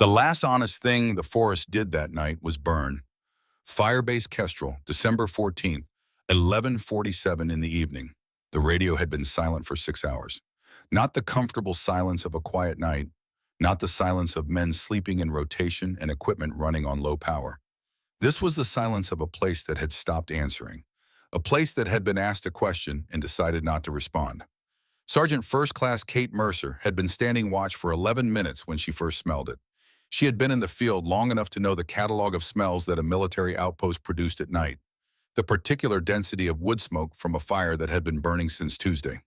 The last honest thing the forest did that night was burn. Firebase Kestrel, December 14th, 11:47 in the evening. The radio had been silent for 6 hours. Not the comfortable silence of a quiet night, not the silence of men sleeping in rotation and equipment running on low power. This was the silence of a place that had stopped answering, a place that had been asked a question and decided not to respond. Sergeant First Class Kate Mercer had been standing watch for 11 minutes when she first smelled it. She had been in the field long enough to know the catalog of smells that a military outpost produced at night, the particular density of wood smoke from a fire that had been burning since Tuesday,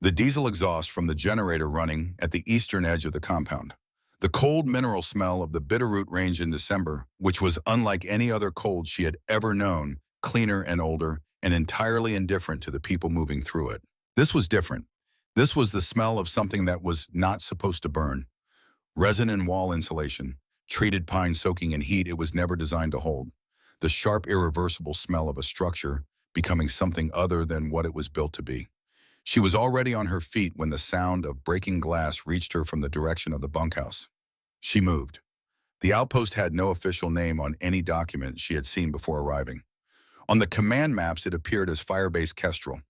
the diesel exhaust from the generator running at the eastern edge of the compound, the cold mineral smell of the Bitterroot Range in December, which was unlike any other cold she had ever known, cleaner and older, and entirely indifferent to the people moving through it. This was different. This was the smell of something that was not supposed to burn. Resin and wall insulation, treated pine soaking in heat it was never designed to hold. The sharp, irreversible smell of a structure becoming something other than what it was built to be. She was already on her feet when the sound of breaking glass reached her from the direction of the bunkhouse. She moved. The outpost had no official name on any document she had seen before arriving. On the command maps it appeared as Firebase Kestrel,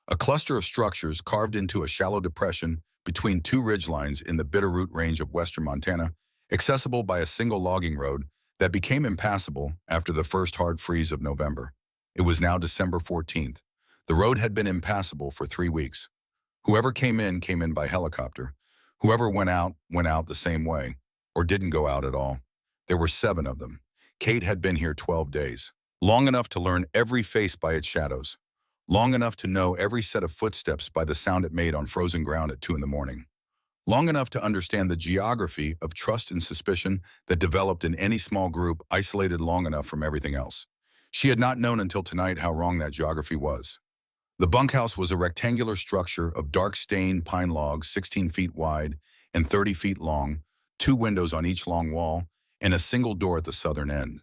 a cluster of structures carved into a shallow depression between two ridgelines in the Bitterroot Range of western Montana, accessible by a single logging road that became impassable after the first hard freeze of November. It was now December 14th. The road had been impassable for 3 weeks. Whoever came in by helicopter. Whoever went out the same way, or didn't go out at all. There were 7 of them. Kate had been here 12 days, long enough to learn every face by its shadows, long enough to know every set of footsteps by the sound it made on frozen ground at 2 in the morning, long enough to understand the geography of trust and suspicion that developed in any small group isolated long enough from everything else. She had not known until tonight how wrong that geography was. The bunkhouse was a rectangular structure of dark-stained pine logs 16 feet wide and 30 feet long, 2 windows on each long wall, and a single door at the southern end.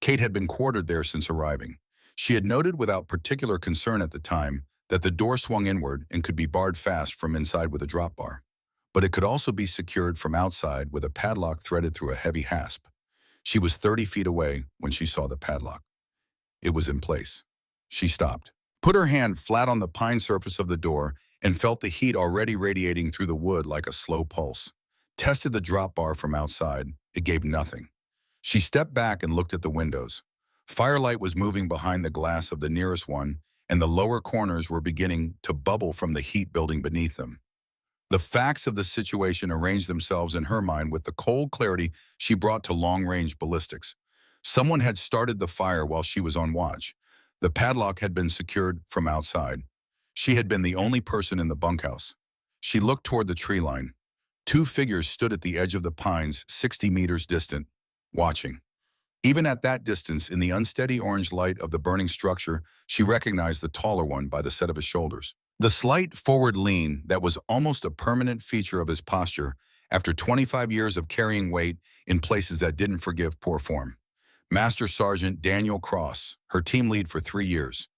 Kate had been quartered there since arriving. She had noted without particular concern at the time that the door swung inward and could be barred fast from inside with a drop bar. But it could also be secured from outside with a padlock threaded through a heavy hasp. She was 30 feet away when she saw the padlock. It was in place. She stopped, put her hand flat on the pine surface of the door, and felt the heat already radiating through the wood like a slow pulse. Tested the drop bar from outside. It gave nothing. She stepped back and looked at the windows. Firelight was moving behind the glass of the nearest one, and the lower corners were beginning to bubble from the heat building beneath them. The facts of the situation arranged themselves in her mind with the cold clarity she brought to long-range ballistics. Someone had started the fire while she was on watch. The padlock had been secured from outside. She had been the only person in the bunkhouse. She looked toward the tree line. 2 figures stood at the edge of the pines, 60 meters distant, watching. Even at that distance, in the unsteady orange light of the burning structure, she recognized the taller one by the set of his shoulders. The slight forward lean that was almost a permanent feature of his posture after 25 years of carrying weight in places that didn't forgive poor form. Master Sergeant Daniel Cross, her team lead for 3 years.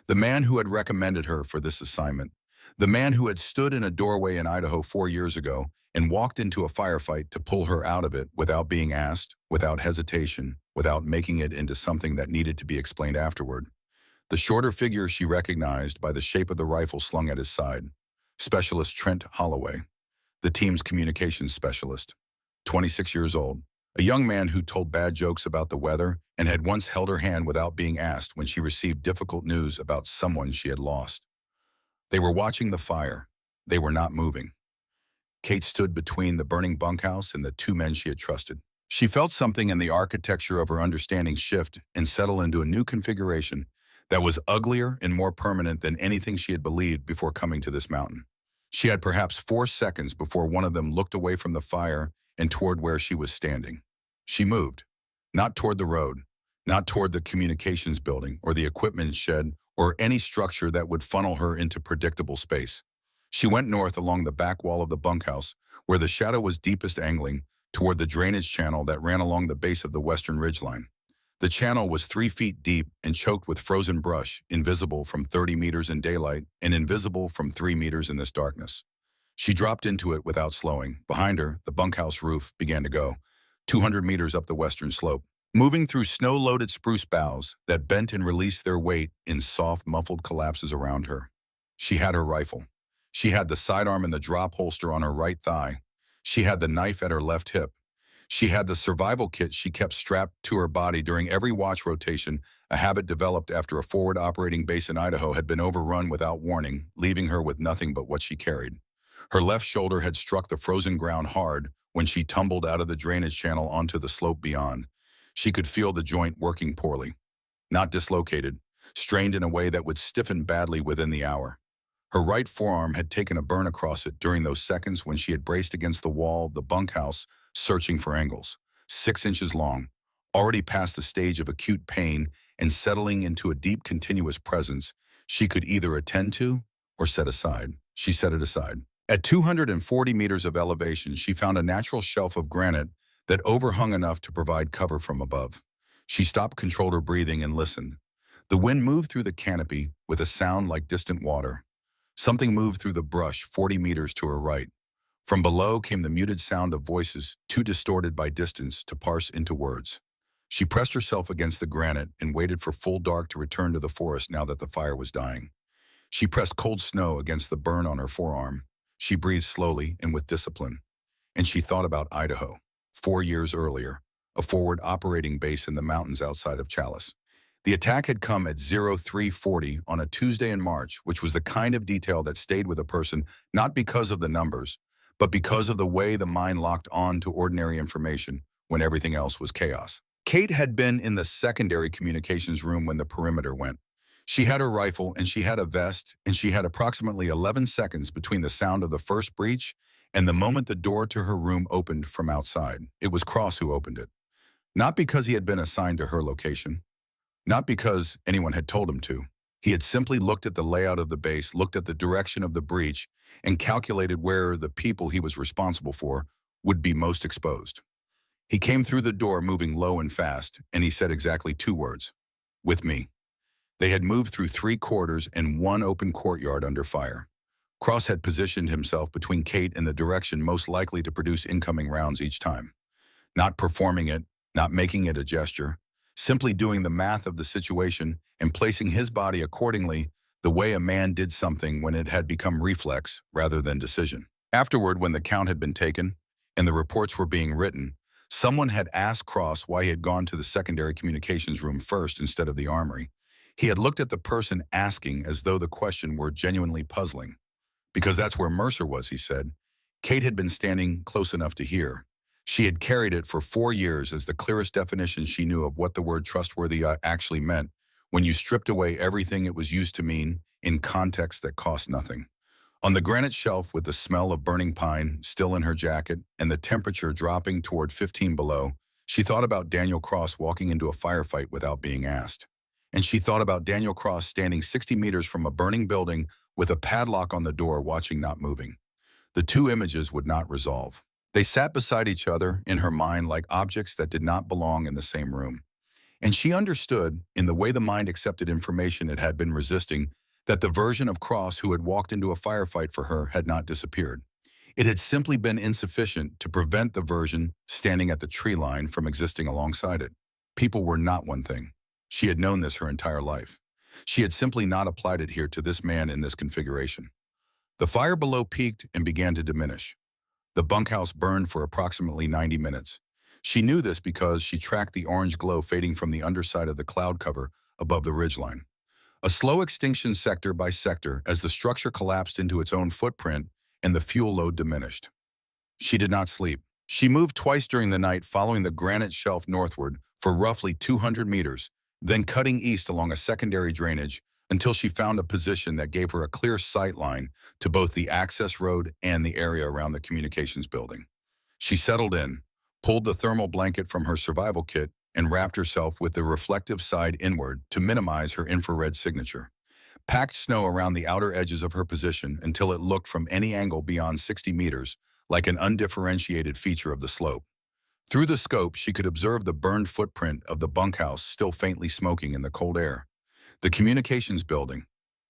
The man who had recommended her for this assignment. The man who had stood in a doorway in Idaho 4 years ago and walked into a firefight to pull her out of it without being asked, without hesitation, without making it into something that needed to be explained afterward. The shorter figure she recognized by the shape of the rifle slung at his side. Specialist Trent Holloway, the team's communications specialist, 26 years old, a young man who told bad jokes about the weather and had once held her hand without being asked when she received difficult news about someone she had lost. They were watching the fire. They were not moving. Kate stood between the burning bunkhouse and the 2 men she had trusted. She felt something in the architecture of her understanding shift and settle into a new configuration that was uglier and more permanent than anything she had believed before coming to this mountain. She had perhaps 4 seconds before one of them looked away from the fire and toward where she was standing. She moved, not toward the road, not toward the communications building or the equipment shed or any structure that would funnel her into predictable space. She went north along the back wall of the bunkhouse, where the shadow was deepest, angling toward the drainage channel that ran along the base of the western ridgeline. The channel was 3 feet deep and choked with frozen brush, invisible from 30 meters in daylight and invisible from 3 meters in this darkness. She dropped into it without slowing. Behind her, the bunkhouse roof began to go. 200 meters up the western slope. Moving through snow-loaded spruce boughs that bent and released their weight in soft, muffled collapses around her. She had her rifle. She had the sidearm and the drop holster on her right thigh. She had the knife at her left hip. She had the survival kit she kept strapped to her body during every watch rotation, a habit developed after a forward operating base in Idaho had been overrun without warning, leaving her with nothing but what she carried. Her left shoulder had struck the frozen ground hard when she tumbled out of the drainage channel onto the slope beyond. She could feel the joint working poorly, not dislocated, strained in a way that would stiffen badly within the hour. Her right forearm had taken a burn across it during those seconds when she had braced against the wall of the bunkhouse, searching for angles. 6 inches long, already past the stage of acute pain and settling into a deep continuous presence she could either attend to or set aside. She set it aside. At 240 meters of elevation, she found a natural shelf of granite that overhung enough to provide cover from above. She stopped, controlled her breathing, and listened. The wind moved through the canopy with a sound like distant water. Something moved through the brush 40 meters to her right. From below came the muted sound of voices, too distorted by distance to parse into words. She pressed herself against the granite and waited for full dark to return to the forest now that the fire was dying. She pressed cold snow against the burn on her forearm. She breathed slowly and with discipline. And she thought about Idaho, 4 years earlier, a forward operating base in the mountains outside of Chalice. The attack had come at 0340 on a Tuesday in March, which was the kind of detail that stayed with a person not because of the numbers, but because of the way the mind locked on to ordinary information when everything else was chaos. Kate had been in the secondary communications room when the perimeter went. She had her rifle and she had a vest, and she had approximately 11 seconds between the sound of the first breach and the moment the door to her room opened from outside. It was Cross who opened it. Not because he had been assigned to her location. Not because anyone had told him to. He had simply looked at the layout of the base, looked at the direction of the breach, and calculated where the people he was responsible for would be most exposed. He came through the door moving low and fast, and he said exactly 2 words. With me. They had moved through 3 corridors and 1 open courtyard under fire. Cross had positioned himself between Kate and the direction most likely to produce incoming rounds each time. Not performing it, not making it a gesture, simply doing the math of the situation and placing his body accordingly, the way a man did something when it had become reflex rather than decision. Afterward, when the count had been taken and the reports were being written, someone had asked Cross why he had gone to the secondary communications room first instead of the armory. He had looked at the person asking as though the question were genuinely puzzling. Because that's where Mercer was, he said. Kate had been standing close enough to hear. She had carried it for 4 years as the clearest definition she knew of what the word trustworthy actually meant when you stripped away everything it was used to mean in context that cost nothing. On the granite shelf with the smell of burning pine still in her jacket and the temperature dropping toward 15 below, she thought about Daniel Cross walking into a firefight without being asked. And she thought about Daniel Cross standing 60 meters from a burning building with a padlock on the door watching, not moving. The 2 images would not resolve. They sat beside each other in her mind like objects that did not belong in the same room. And she understood, in the way the mind accepted information it had been resisting, that the version of Cross who had walked into a firefight for her had not disappeared. It had simply been insufficient to prevent the version standing at the tree line from existing alongside it. People were not one thing. She had known this her entire life. She had simply not applied it here to this man in this configuration. The fire below peaked and began to diminish. The bunkhouse burned for approximately 90 minutes. She knew this because she tracked the orange glow fading from the underside of the cloud cover above the ridgeline. A slow extinction sector by sector as the structure collapsed into its own footprint and the fuel load diminished. She did not sleep. She moved twice during the night following the granite shelf northward for roughly 200 meters, then cutting east along a secondary drainage until she found a position that gave her a clear sight line to both the access road and the area around the communications building. She settled in, pulled the thermal blanket from her survival kit, and wrapped herself with the reflective side inward to minimize her infrared signature. Packed snow around the outer edges of her position until it looked from any angle beyond 60 meters like an undifferentiated feature of the slope. Through the scope, she could observe the burned footprint of the bunkhouse still faintly smoking in the cold air. The communications building,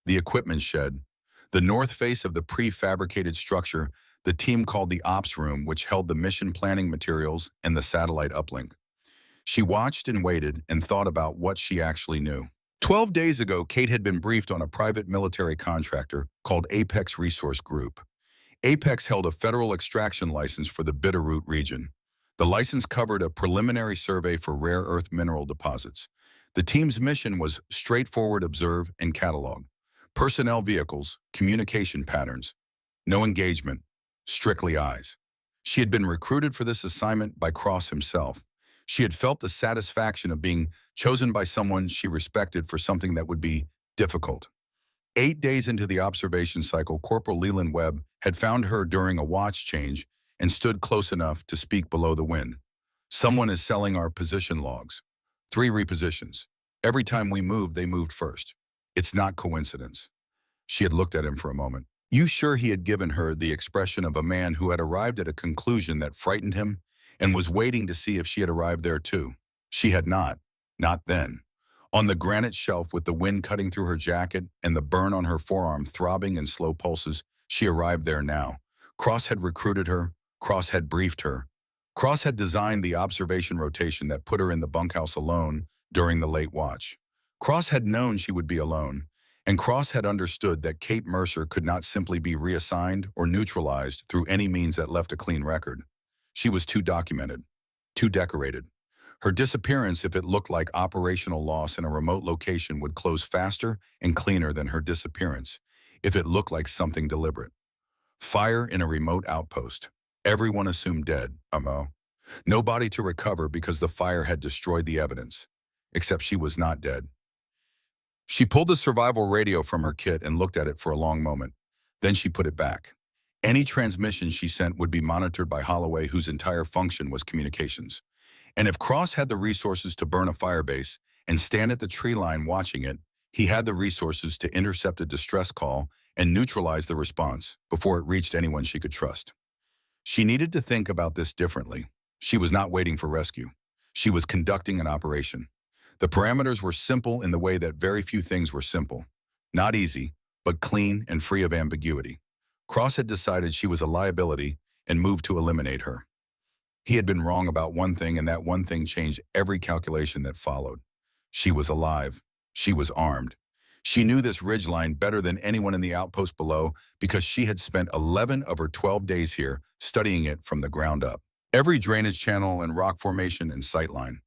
the equipment shed, the north face of the prefabricated structure the team called the ops room, which held the mission planning materials and the satellite uplink. She watched and waited and thought about what she actually knew. 12 days ago, Kate had been briefed on a private military contractor called Apex Resource Group. Apex held a federal extraction license for the Bitterroot region. The license covered a preliminary survey for rare earth mineral deposits. The team's mission was straightforward: observe and catalog. Personnel, vehicles, communication patterns. No engagement, strictly eyes. She had been recruited for this assignment by Cross himself. She had felt the satisfaction of being chosen by someone she respected for something that would be difficult. 8 days into the observation cycle, Corporal Leland Webb had found her during a watch change and stood close enough to speak below the wind. "Someone is selling our position logs. 3 repositions. Every time we moved, they moved first. It's not coincidence." She had looked at him for a moment. You sure he had given her the expression of a man who had arrived at a conclusion that frightened him and was waiting to see if she had arrived there too? She had not. Not then. On the granite shelf, with the wind cutting through her jacket and the burn on her forearm throbbing in slow pulses, she arrived there now. Cross had recruited her. Cross had briefed her. Cross had designed the observation rotation that put her in the bunkhouse alone during the late watch. Cross had known she would be alone, and Cross had understood that Kate Mercer could not simply be reassigned or neutralized through any means that left a clean record. She was too documented, too decorated. Her disappearance, if it looked like operational loss in a remote location, would close faster and cleaner than her disappearance, if it looked like something deliberate. Fire in a remote outpost. Everyone assumed dead, no body to recover because the fire had destroyed the evidence. Except she was not dead. She pulled the survival radio from her kit and looked at it for a long moment. Then she put it back. Any transmission she sent would be monitored by Holloway, whose entire function was communications. And if Cross had the resources to burn a firebase and stand at the tree line watching it, he had the resources to intercept a distress call and neutralize the response before it reached anyone she could trust. She needed to think about this differently. She was not waiting for rescue. She was conducting an operation. The parameters were simple in the way that very few things were simple. Not easy, but clean and free of ambiguity. Cross had decided she was a liability and moved to eliminate her. He had been wrong about one thing, and that one thing changed every calculation that followed. She was alive. She was armed. She knew this ridgeline better than anyone in the outpost below because she had spent 11 of her 12 days here studying it from the ground up. Every drainage channel and rock formation and sightline.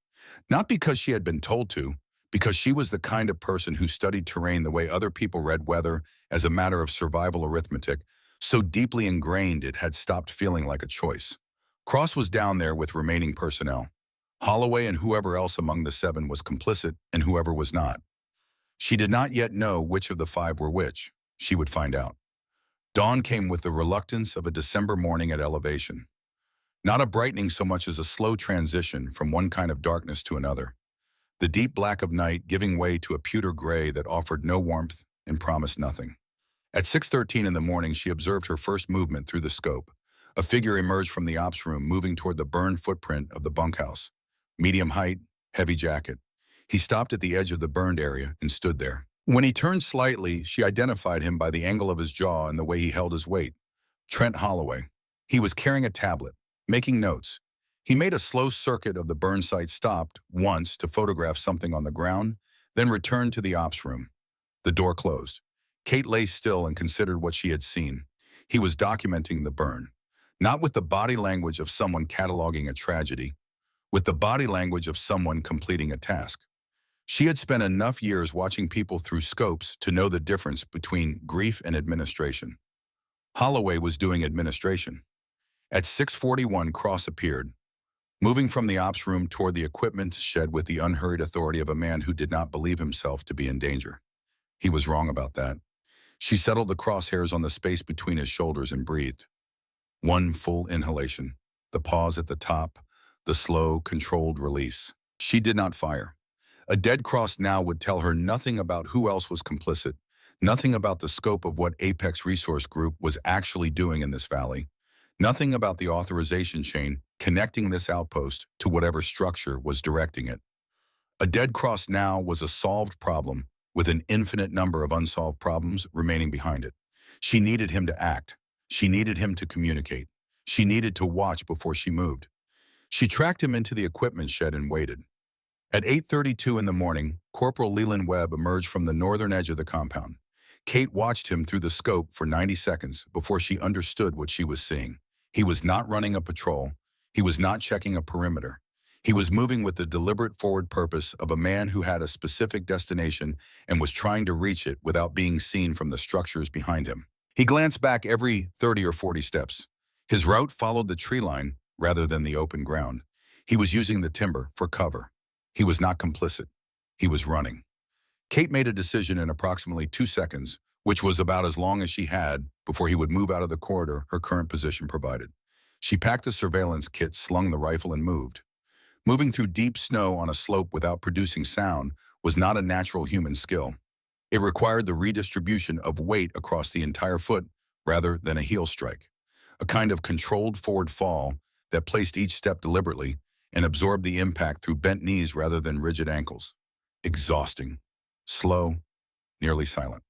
Not because she had been told to, because she was the kind of person who studied terrain the way other people read weather as a matter of survival arithmetic, so deeply ingrained it had stopped feeling like a choice. Cross was down there with remaining personnel. Holloway and whoever else among the 7 was complicit and whoever was not. She did not yet know which of the 5 were which. She would find out. Dawn came with the reluctance of a December morning at elevation. Not a brightening so much as a slow transition from one kind of darkness to another. The deep black of night giving way to a pewter gray that offered no warmth and promised nothing. At 6:13 in the morning, she observed her first movement through the scope. A figure emerged from the ops room, moving toward the burned footprint of the bunkhouse. Medium height, heavy jacket. He stopped at the edge of the burned area and stood there. When he turned slightly, she identified him by the angle of his jaw and the way he held his weight. Trent Holloway. He was carrying a tablet, making notes. He made a slow circuit of the burn site, stopped once to photograph something on the ground, then returned to the ops room. The door closed. Kate lay still and considered what she had seen. He was documenting the burn, not with the body language of someone cataloging a tragedy, with the body language of someone completing a task. She had spent enough years watching people through scopes to know the difference between grief and administration. Holloway was doing administration. At 6:41, Cross appeared, moving from the ops room toward the equipment shed with the unhurried authority of a man who did not believe himself to be in danger. He was wrong about that. She settled the crosshairs on the space between his shoulders and breathed. One full inhalation, the pause at the top, the slow, controlled release. She did not fire. A dead Cross now would tell her nothing about who else was complicit, nothing about the scope of what Apex Resource Group was actually doing in this valley, nothing about the authorization chain connecting this outpost to whatever structure was directing it. A dead Cross now was a solved problem with an infinite number of unsolved problems remaining behind it. She needed him to act. She needed him to communicate. She needed to watch before she moved. She tracked him into the equipment shed and waited. At 8:32 in the morning, Corporal Leland Webb emerged from the northern edge of the compound. Kate watched him through the scope for 90 seconds before she understood what she was seeing. He was not running a patrol. He was not checking a perimeter. He was moving with the deliberate forward purpose of a man who had a specific destination and was trying to reach it without being seen from the structures behind him. He glanced back every 30 or 40 steps. His route followed the tree line rather than the open ground. He was using the timber for cover. He was not complicit. He was running. Kate made a decision in approximately 2 seconds, which was about as long as she had before he would move out of the corridor her current position provided. She packed the surveillance kit, slung the rifle, and moved. Moving through deep snow on a slope without producing sound was not a natural human skill. It required the redistribution of weight across the entire foot rather than a heel strike, a kind of controlled forward fall that placed each step deliberately and absorbed the impact through bent knees rather than rigid ankles. Exhausting, slow, nearly silent.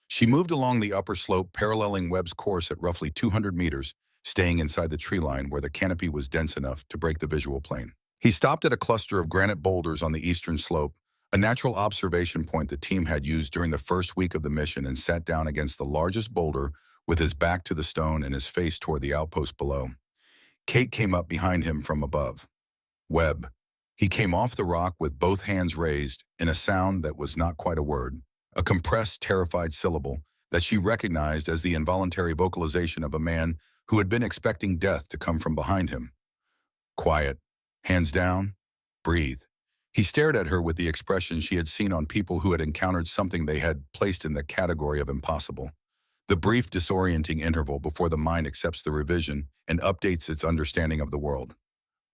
She moved along the upper slope, paralleling Webb's course at roughly 200 meters, staying inside the tree line where the canopy was dense enough to break the visual plane. He stopped at a cluster of granite boulders on the eastern slope, a natural observation point the team had used during the first week of the mission, and sat down against the largest boulder with his back to the stone and his face toward the outpost below. Kate came up behind him from above. Webb. He came off the rock with both hands raised in a sound that was not quite a word, a compressed, terrified syllable that she recognized as the involuntary vocalization of a man who had been expecting death to come from behind him. Quiet. Hands down. Breathe. He stared at her with the expression she had seen on people who had encountered something they had placed in the category of impossible. The brief, disorienting interval before the mind accepts the revision and updates its understanding of the world.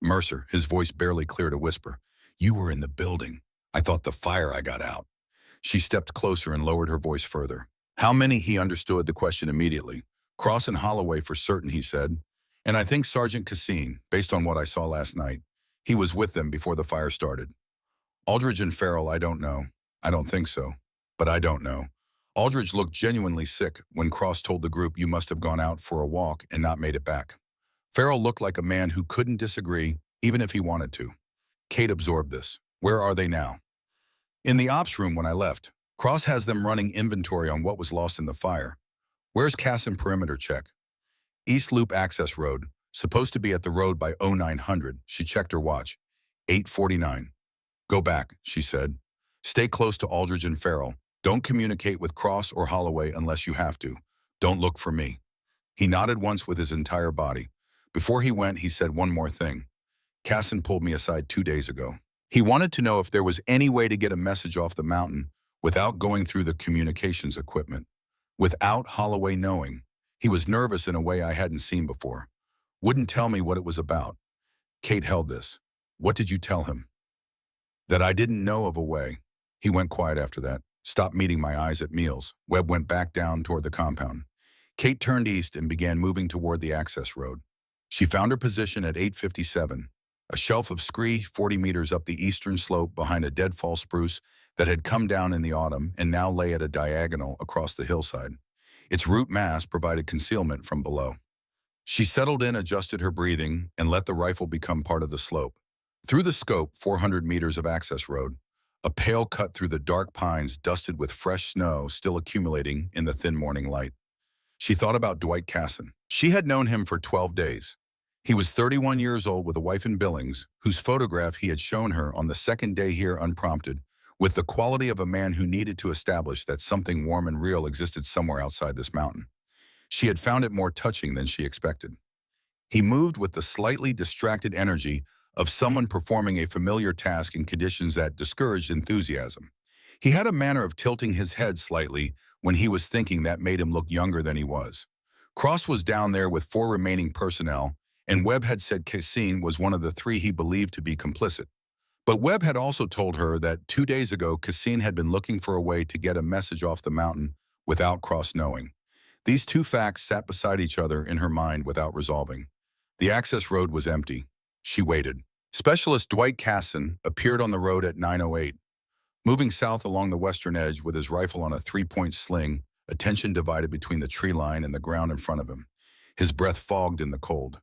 Mercer, his voice barely cleared a whisper. You were in the building. I thought the fire I got out. She stepped closer and lowered her voice further. How many? He understood the question immediately. Cross and Holloway for certain, he said. And I think Sergeant Cassine, based on what I saw last night. He was with them before the fire started. Aldridge and Farrell, I don't know. I don't think so. But I don't know. Aldridge looked genuinely sick when Cross told the group you must have gone out for a walk and not made it back. Farrell looked like a man who couldn't disagree, even if he wanted to. Kate absorbed this. Where are they now? In the ops room when I left. Cross has them running inventory on what was lost in the fire. Where's Casson perimeter check? East Loop Access Road. Supposed to be at the road by 0900. She checked her watch. 8:49. Go back, she said. Stay close to Aldridge and Farrell. Don't communicate with Cross or Holloway unless you have to. Don't look for me. He nodded once with his entire body. Before he went, he said one more thing. Casson pulled me aside 2 days ago. He wanted to know if there was any way to get a message off the mountain without going through the communications equipment. Without Holloway knowing. He was nervous in a way I hadn't seen before. Wouldn't tell me what it was about. Kate held this. What did you tell him? That I didn't know of a way. He went quiet after that. Stopped meeting my eyes at meals. Webb went back down toward the compound. Kate turned east and began moving toward the access road. She found her position at 8:57, a shelf of scree 40 meters up the eastern slope behind a deadfall spruce that had come down in the autumn and now lay at a diagonal across the hillside. Its root mass provided concealment from below. She settled in, adjusted her breathing, and let the rifle become part of the slope. Through the scope, 400 meters of access road, a pale cut through the dark pines dusted with fresh snow still accumulating in the thin morning light. She thought about Dwight Casson. She had known him for 12 days. He was 31 years old with a wife in Billings, whose photograph he had shown her on the second day here unprompted, with the quality of a man who needed to establish that something warm and real existed somewhere outside this mountain. She had found it more touching than she expected. He moved with the slightly distracted energy of someone performing a familiar task in conditions that discouraged enthusiasm. He had a manner of tilting his head slightly when he was thinking that made him look younger than he was. Cross was down there with 4 remaining personnel, and Webb had said Cassine was one of the 3 he believed to be complicit. But Webb had also told her that 2 days ago Cassine had been looking for a way to get a message off the mountain without Cross knowing. These 2 facts sat beside each other in her mind without resolving. The access road was empty. She waited. Specialist Dwight Casson appeared on the road at 9:08. Moving south along the western edge with his rifle on a 3-point sling, attention divided between the tree line and the ground in front of him. His breath fogged in the cold.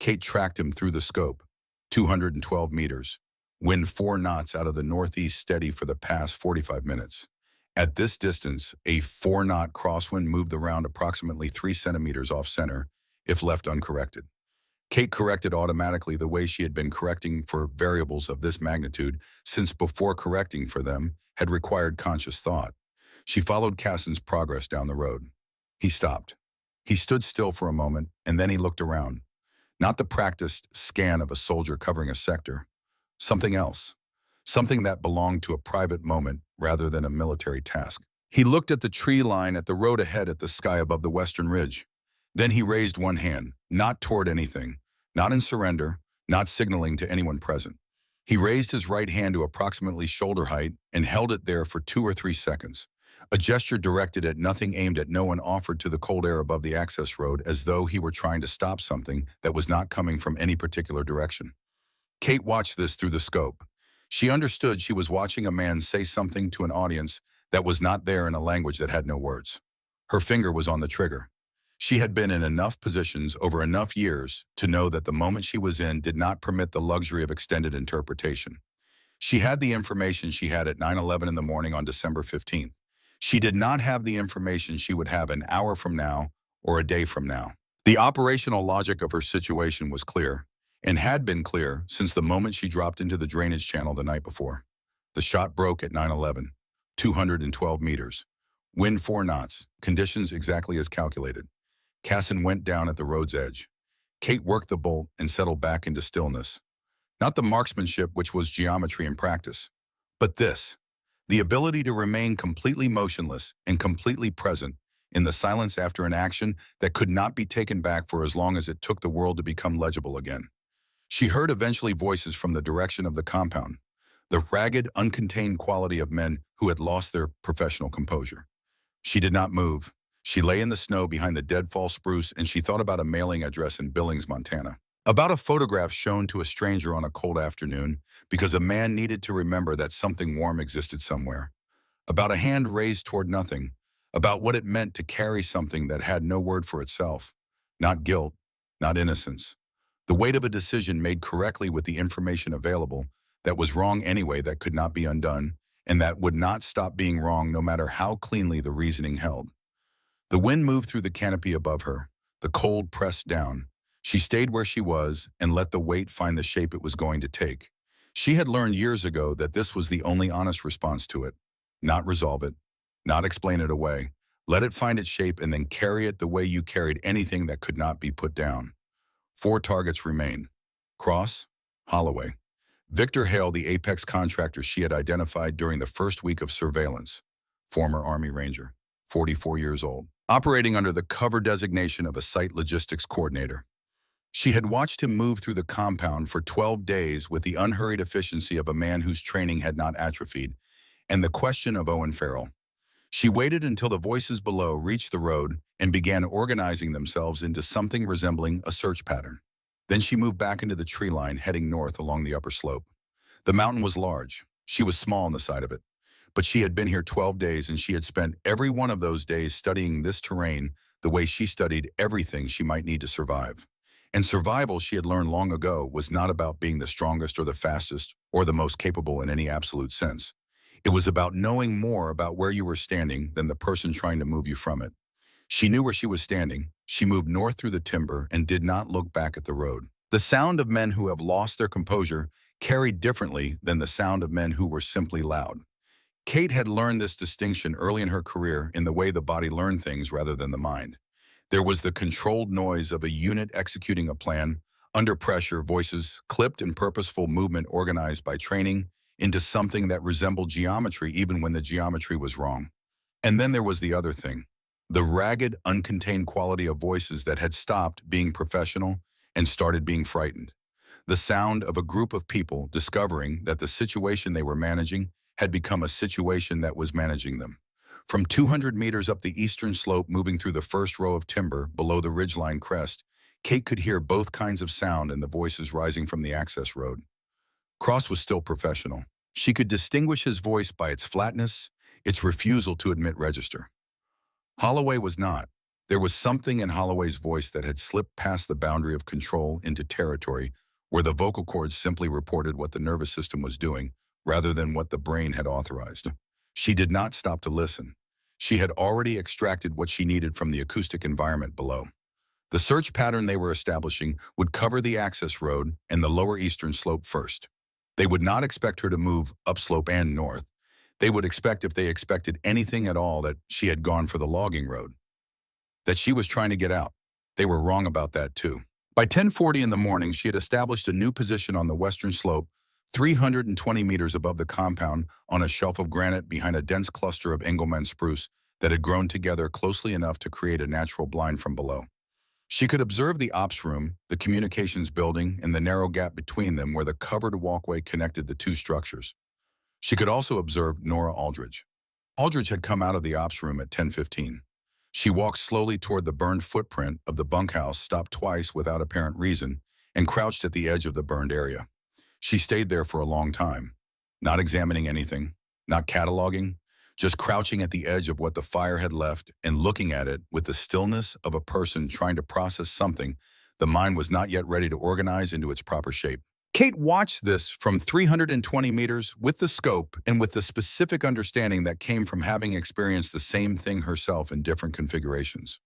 Kate tracked him through the scope, 212 meters, wind 4 knots out of the northeast steady for the past 45 minutes. At this distance, a 4-knot crosswind moved around approximately 3 centimeters off center if left uncorrected. Kate corrected automatically the way she had been correcting for variables of this magnitude since before correcting for them had required conscious thought. She followed Cassin's progress down the road. He stopped. He stood still for a moment, and then he looked around. Not the practiced scan of a soldier covering a sector. Something else. Something that belonged to a private moment rather than a military task. He looked at the tree line at the road ahead at the sky above the western ridge. Then he raised one hand, not toward anything, not in surrender, not signaling to anyone present. He raised his right hand to approximately shoulder height and held it there for 2 or 3 seconds. A gesture directed at nothing, aimed at no one, offered to the cold air above the access road as though he were trying to stop something that was not coming from any particular direction. Kate watched this through the scope. She understood she was watching a man say something to an audience that was not there in a language that had no words. Her finger was on the trigger. She had been in enough positions over enough years to know that the moment she was in did not permit the luxury of extended interpretation. She had the information she had at 9:11 in the morning on December 15th. She did not have the information she would have an hour from now or a day from now. The operational logic of her situation was clear, and had been clear since the moment she dropped into the drainage channel the night before. The shot broke at 9:11, 212 meters. Wind 4 knots, conditions exactly as calculated. Cassin went down at the road's edge. Kate worked the bolt and settled back into stillness. Not the marksmanship which was geometry in practice, but this, the ability to remain completely motionless and completely present in the silence after an action that could not be taken back for as long as it took the world to become legible again. She heard eventually voices from the direction of the compound, the ragged, uncontained quality of men who had lost their professional composure. She did not move. She lay in the snow behind the deadfall spruce, and she thought about a mailing address in Billings, Montana. About a photograph shown to a stranger on a cold afternoon because a man needed to remember that something warm existed somewhere. About a hand raised toward nothing. About what it meant to carry something that had no word for itself. Not guilt, not innocence. The weight of a decision made correctly with the information available that was wrong anyway, that could not be undone, and that would not stop being wrong no matter how cleanly the reasoning held. The wind moved through the canopy above her. The cold pressed down. She stayed where she was and let the weight find the shape it was going to take. She had learned years ago that this was the only honest response to it. Not resolve it, not explain it away. Let it find its shape and then carry it the way you carried anything that could not be put down. 4 targets remained. Cross, Holloway. Victor Hale, the apex contractor she had identified during the first week of surveillance. Former Army Ranger, 44 years old, operating under the cover designation of a site logistics coordinator. She had watched him move through the compound for 12 days with the unhurried efficiency of a man whose training had not atrophied, and the question of Owen Farrell. She waited until the voices below reached the road and began organizing themselves into something resembling a search pattern. Then she moved back into the tree line, heading north along the upper slope. The mountain was large. She was small on the side of it. But she had been here 12 days, and she had spent every one of those days studying this terrain the way she studied everything she might need to survive. And survival, she had learned long ago, was not about being the strongest or the fastest or the most capable in any absolute sense. It was about knowing more about where you were standing than the person trying to move you from it. She knew where she was standing. She moved north through the timber and did not look back at the road. The sound of men who have lost their composure carried differently than the sound of men who were simply loud. Kate had learned this distinction early in her career in the way the body learned things rather than the mind. There was the controlled noise of a unit executing a plan, under pressure, voices, clipped and purposeful movement organized by training into something that resembled geometry even when the geometry was wrong. And then there was the other thing, the ragged, uncontained quality of voices that had stopped being professional and started being frightened. The sound of a group of people discovering that the situation they were managing had become a situation that was managing them. From 200 meters up the eastern slope, moving through the first row of timber below the ridgeline crest, Kate could hear both kinds of sound and the voices rising from the access road. Cross was still professional. She could distinguish his voice by its flatness, its refusal to admit register. Holloway was not. There was something in Holloway's voice that had slipped past the boundary of control into territory where the vocal cords simply reported what the nervous system was doing rather than what the brain had authorized. She did not stop to listen. She had already extracted what she needed from the acoustic environment below. The search pattern they were establishing would cover the access road and the lower eastern slope first. They would not expect her to move upslope and north. They would expect, if they expected anything at all, that she had gone for the logging road, that she was trying to get out. They were wrong about that too. By 10:40 in the morning, she had established a new position on the western slope, 320 meters above the compound, on a shelf of granite behind a dense cluster of Engelmann spruce that had grown together closely enough to create a natural blind from below. She could observe the ops room, the communications building, and the narrow gap between them where the covered walkway connected the two structures. She could also observe Nora Aldridge. Aldridge had come out of the ops room at 10:15. She walked slowly toward the burned footprint of the bunkhouse, stopped twice without apparent reason, and crouched at the edge of the burned area. She stayed there for a long time, not examining anything, not cataloging, just crouching at the edge of what the fire had left and looking at it with the stillness of a person trying to process something the mind was not yet ready to organize into its proper shape. Kate watched this from 320 meters with the scope and with the specific understanding that came from having experienced the same thing herself in different configurations.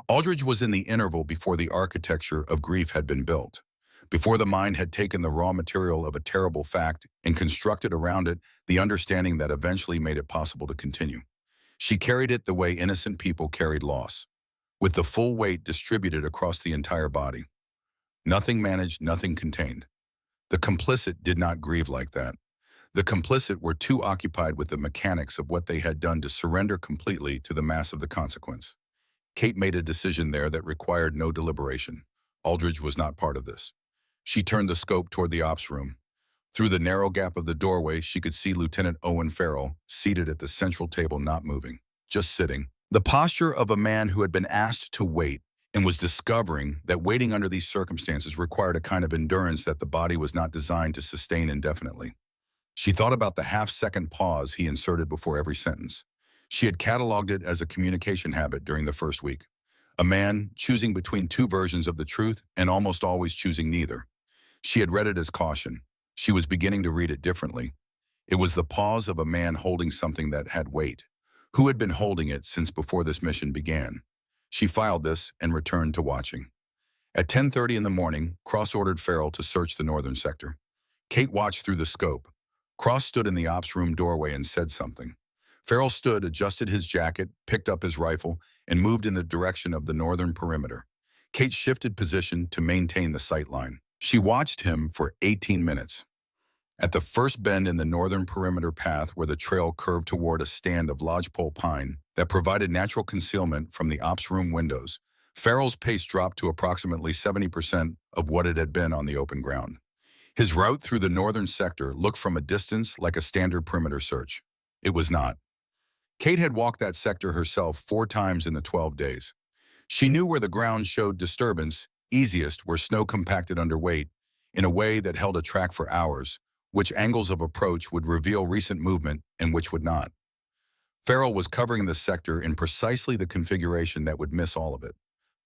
Aldridge was in the interval before the architecture of grief had been built, before the mind had taken the raw material of a terrible fact and constructed around it the understanding that eventually made it possible to continue. She carried it the way innocent people carried loss, with the full weight distributed across the entire body. Nothing managed, nothing contained. The complicit did not grieve like that. The complicit were too occupied with the mechanics of what they had done to surrender completely to the mass of the consequence. Kate made a decision there that required no deliberation. Aldridge was not part of this. She turned the scope toward the ops room. Through the narrow gap of the doorway, she could see Lieutenant Owen Farrell seated at the central table, not moving, just sitting. The posture of a man who had been asked to wait and was discovering that waiting under these circumstances required a kind of endurance that the body was not designed to sustain indefinitely. She thought about the half-second pause he inserted before every sentence. She had cataloged it as a communication habit during the first week. A man choosing between two versions of the truth and almost always choosing neither. She had read it as caution. She was beginning to read it differently. It was the pause of a man holding something that had weight. Who had been holding it since before this mission began? She filed this and returned to watching. At 10:30 in the morning, Cross ordered Farrell to search the northern sector. Kate watched through the scope. Cross stood in the ops room doorway and said something. Farrell stood, adjusted his jacket, picked up his rifle, and moved in the direction of the northern perimeter. Kate shifted position to maintain the sight line. She watched him for 18 minutes. At the first bend in the northern perimeter path where the trail curved toward a stand of lodgepole pine that provided natural concealment from the ops room windows, Farrell's pace dropped to approximately 70% of what it had been on the open ground. His route through the northern sector looked from a distance like a standard perimeter search. It was not. Kate had walked that sector herself 4 times in the 12 days. She knew where the ground showed disturbance easiest, where snow compacted under weight, in a way that held a track for hours, which angles of approach would reveal recent movement and which would not. Farrell was covering the sector in precisely the configuration that would miss all of it,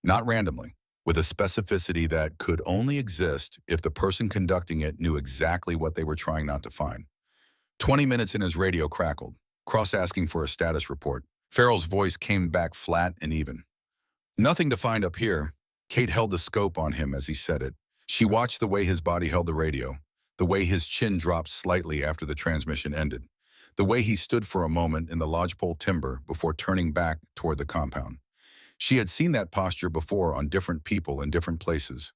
not randomly, with a specificity that could only exist if the person conducting it knew exactly what they were trying not to find. 20 minutes in, his radio crackled, Cross asking for a status report. Farrell's voice came back flat and even. Nothing to find up here. Kate held the scope on him as he said it. She watched the way his body held the radio, the way his chin dropped slightly after the transmission ended, the way he stood for a moment in the lodgepole timber before turning back toward the compound. She had seen that posture before on different people in different places.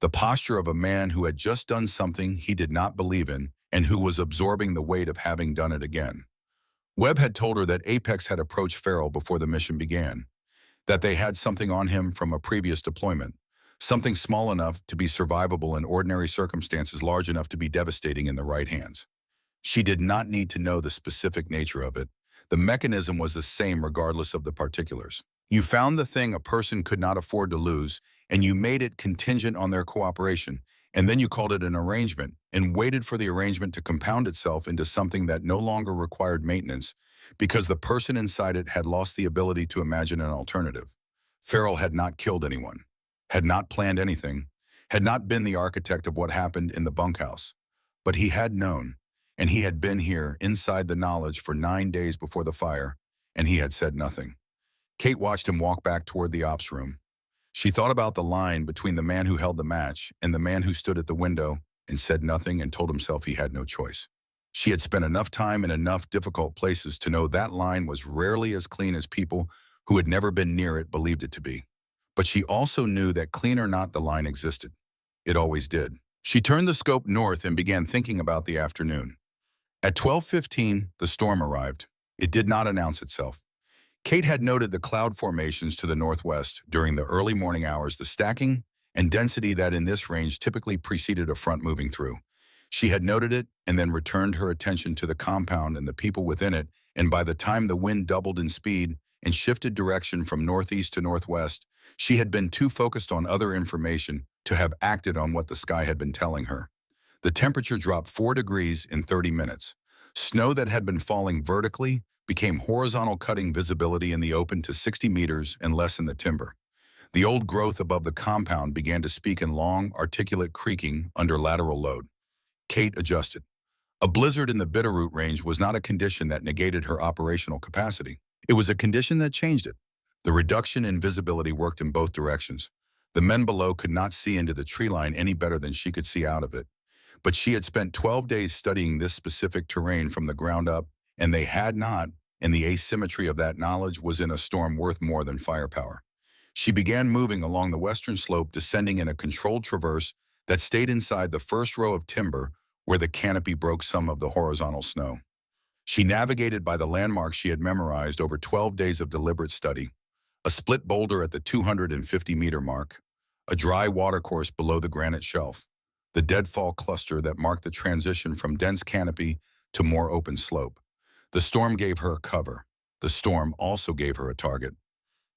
The posture of a man who had just done something he did not believe in and who was absorbing the weight of having done it again. Webb had told her that Apex had approached Farrell before the mission began, that they had something on him from a previous deployment, something small enough to be survivable in ordinary circumstances, large enough to be devastating in the right hands. She did not need to know the specific nature of it. The mechanism was the same regardless of the particulars. You found the thing a person could not afford to lose, and you made it contingent on their cooperation, and then you called it an arrangement and waited for the arrangement to compound itself into something that no longer required maintenance because the person inside it had lost the ability to imagine an alternative. Farrell had not killed anyone, had not planned anything, had not been the architect of what happened in the bunkhouse. But he had known, and he had been here inside the knowledge for 9 days before the fire, and he had said nothing. Kate watched him walk back toward the ops room. She thought about the line between the man who held the match and the man who stood at the window and said nothing and told himself he had no choice. She had spent enough time in enough difficult places to know that line was rarely as clean as people who had never been near it believed it to be. But she also knew that clean or not the line existed. It always did. She turned the scope north and began thinking about the afternoon. At 12:15, the storm arrived. It did not announce itself. Kate had noted the cloud formations to the northwest during the early morning hours, the stacking and density that in this range typically preceded a front moving through. She had noted it and then returned her attention to the compound and the people within it, and by the time the wind doubled in speed and shifted direction from northeast to northwest, she had been too focused on other information to have acted on what the sky had been telling her. The temperature dropped 4 degrees in 30 minutes. Snow that had been falling vertically became horizontal, cutting visibility in the open to 60 meters and less in the timber. The old growth above the compound began to speak in long, articulate creaking under lateral load. Kate adjusted. A blizzard in the Bitterroot Range was not a condition that negated her operational capacity. It was a condition that changed it. The reduction in visibility worked in both directions. The men below could not see into the tree line any better than she could see out of it. But she had spent 12 days studying this specific terrain from the ground up, and they had not, and the asymmetry of that knowledge was in a storm worth more than firepower. She began moving along the western slope, descending in a controlled traverse that stayed inside the first row of timber where the canopy broke some of the horizontal snow. She navigated by the landmarks she had memorized over 12 days of deliberate study: a split boulder at the 250-meter mark, a dry watercourse below the granite shelf, the deadfall cluster that marked the transition from dense canopy to more open slope. The storm gave her a cover. The storm also gave her a target.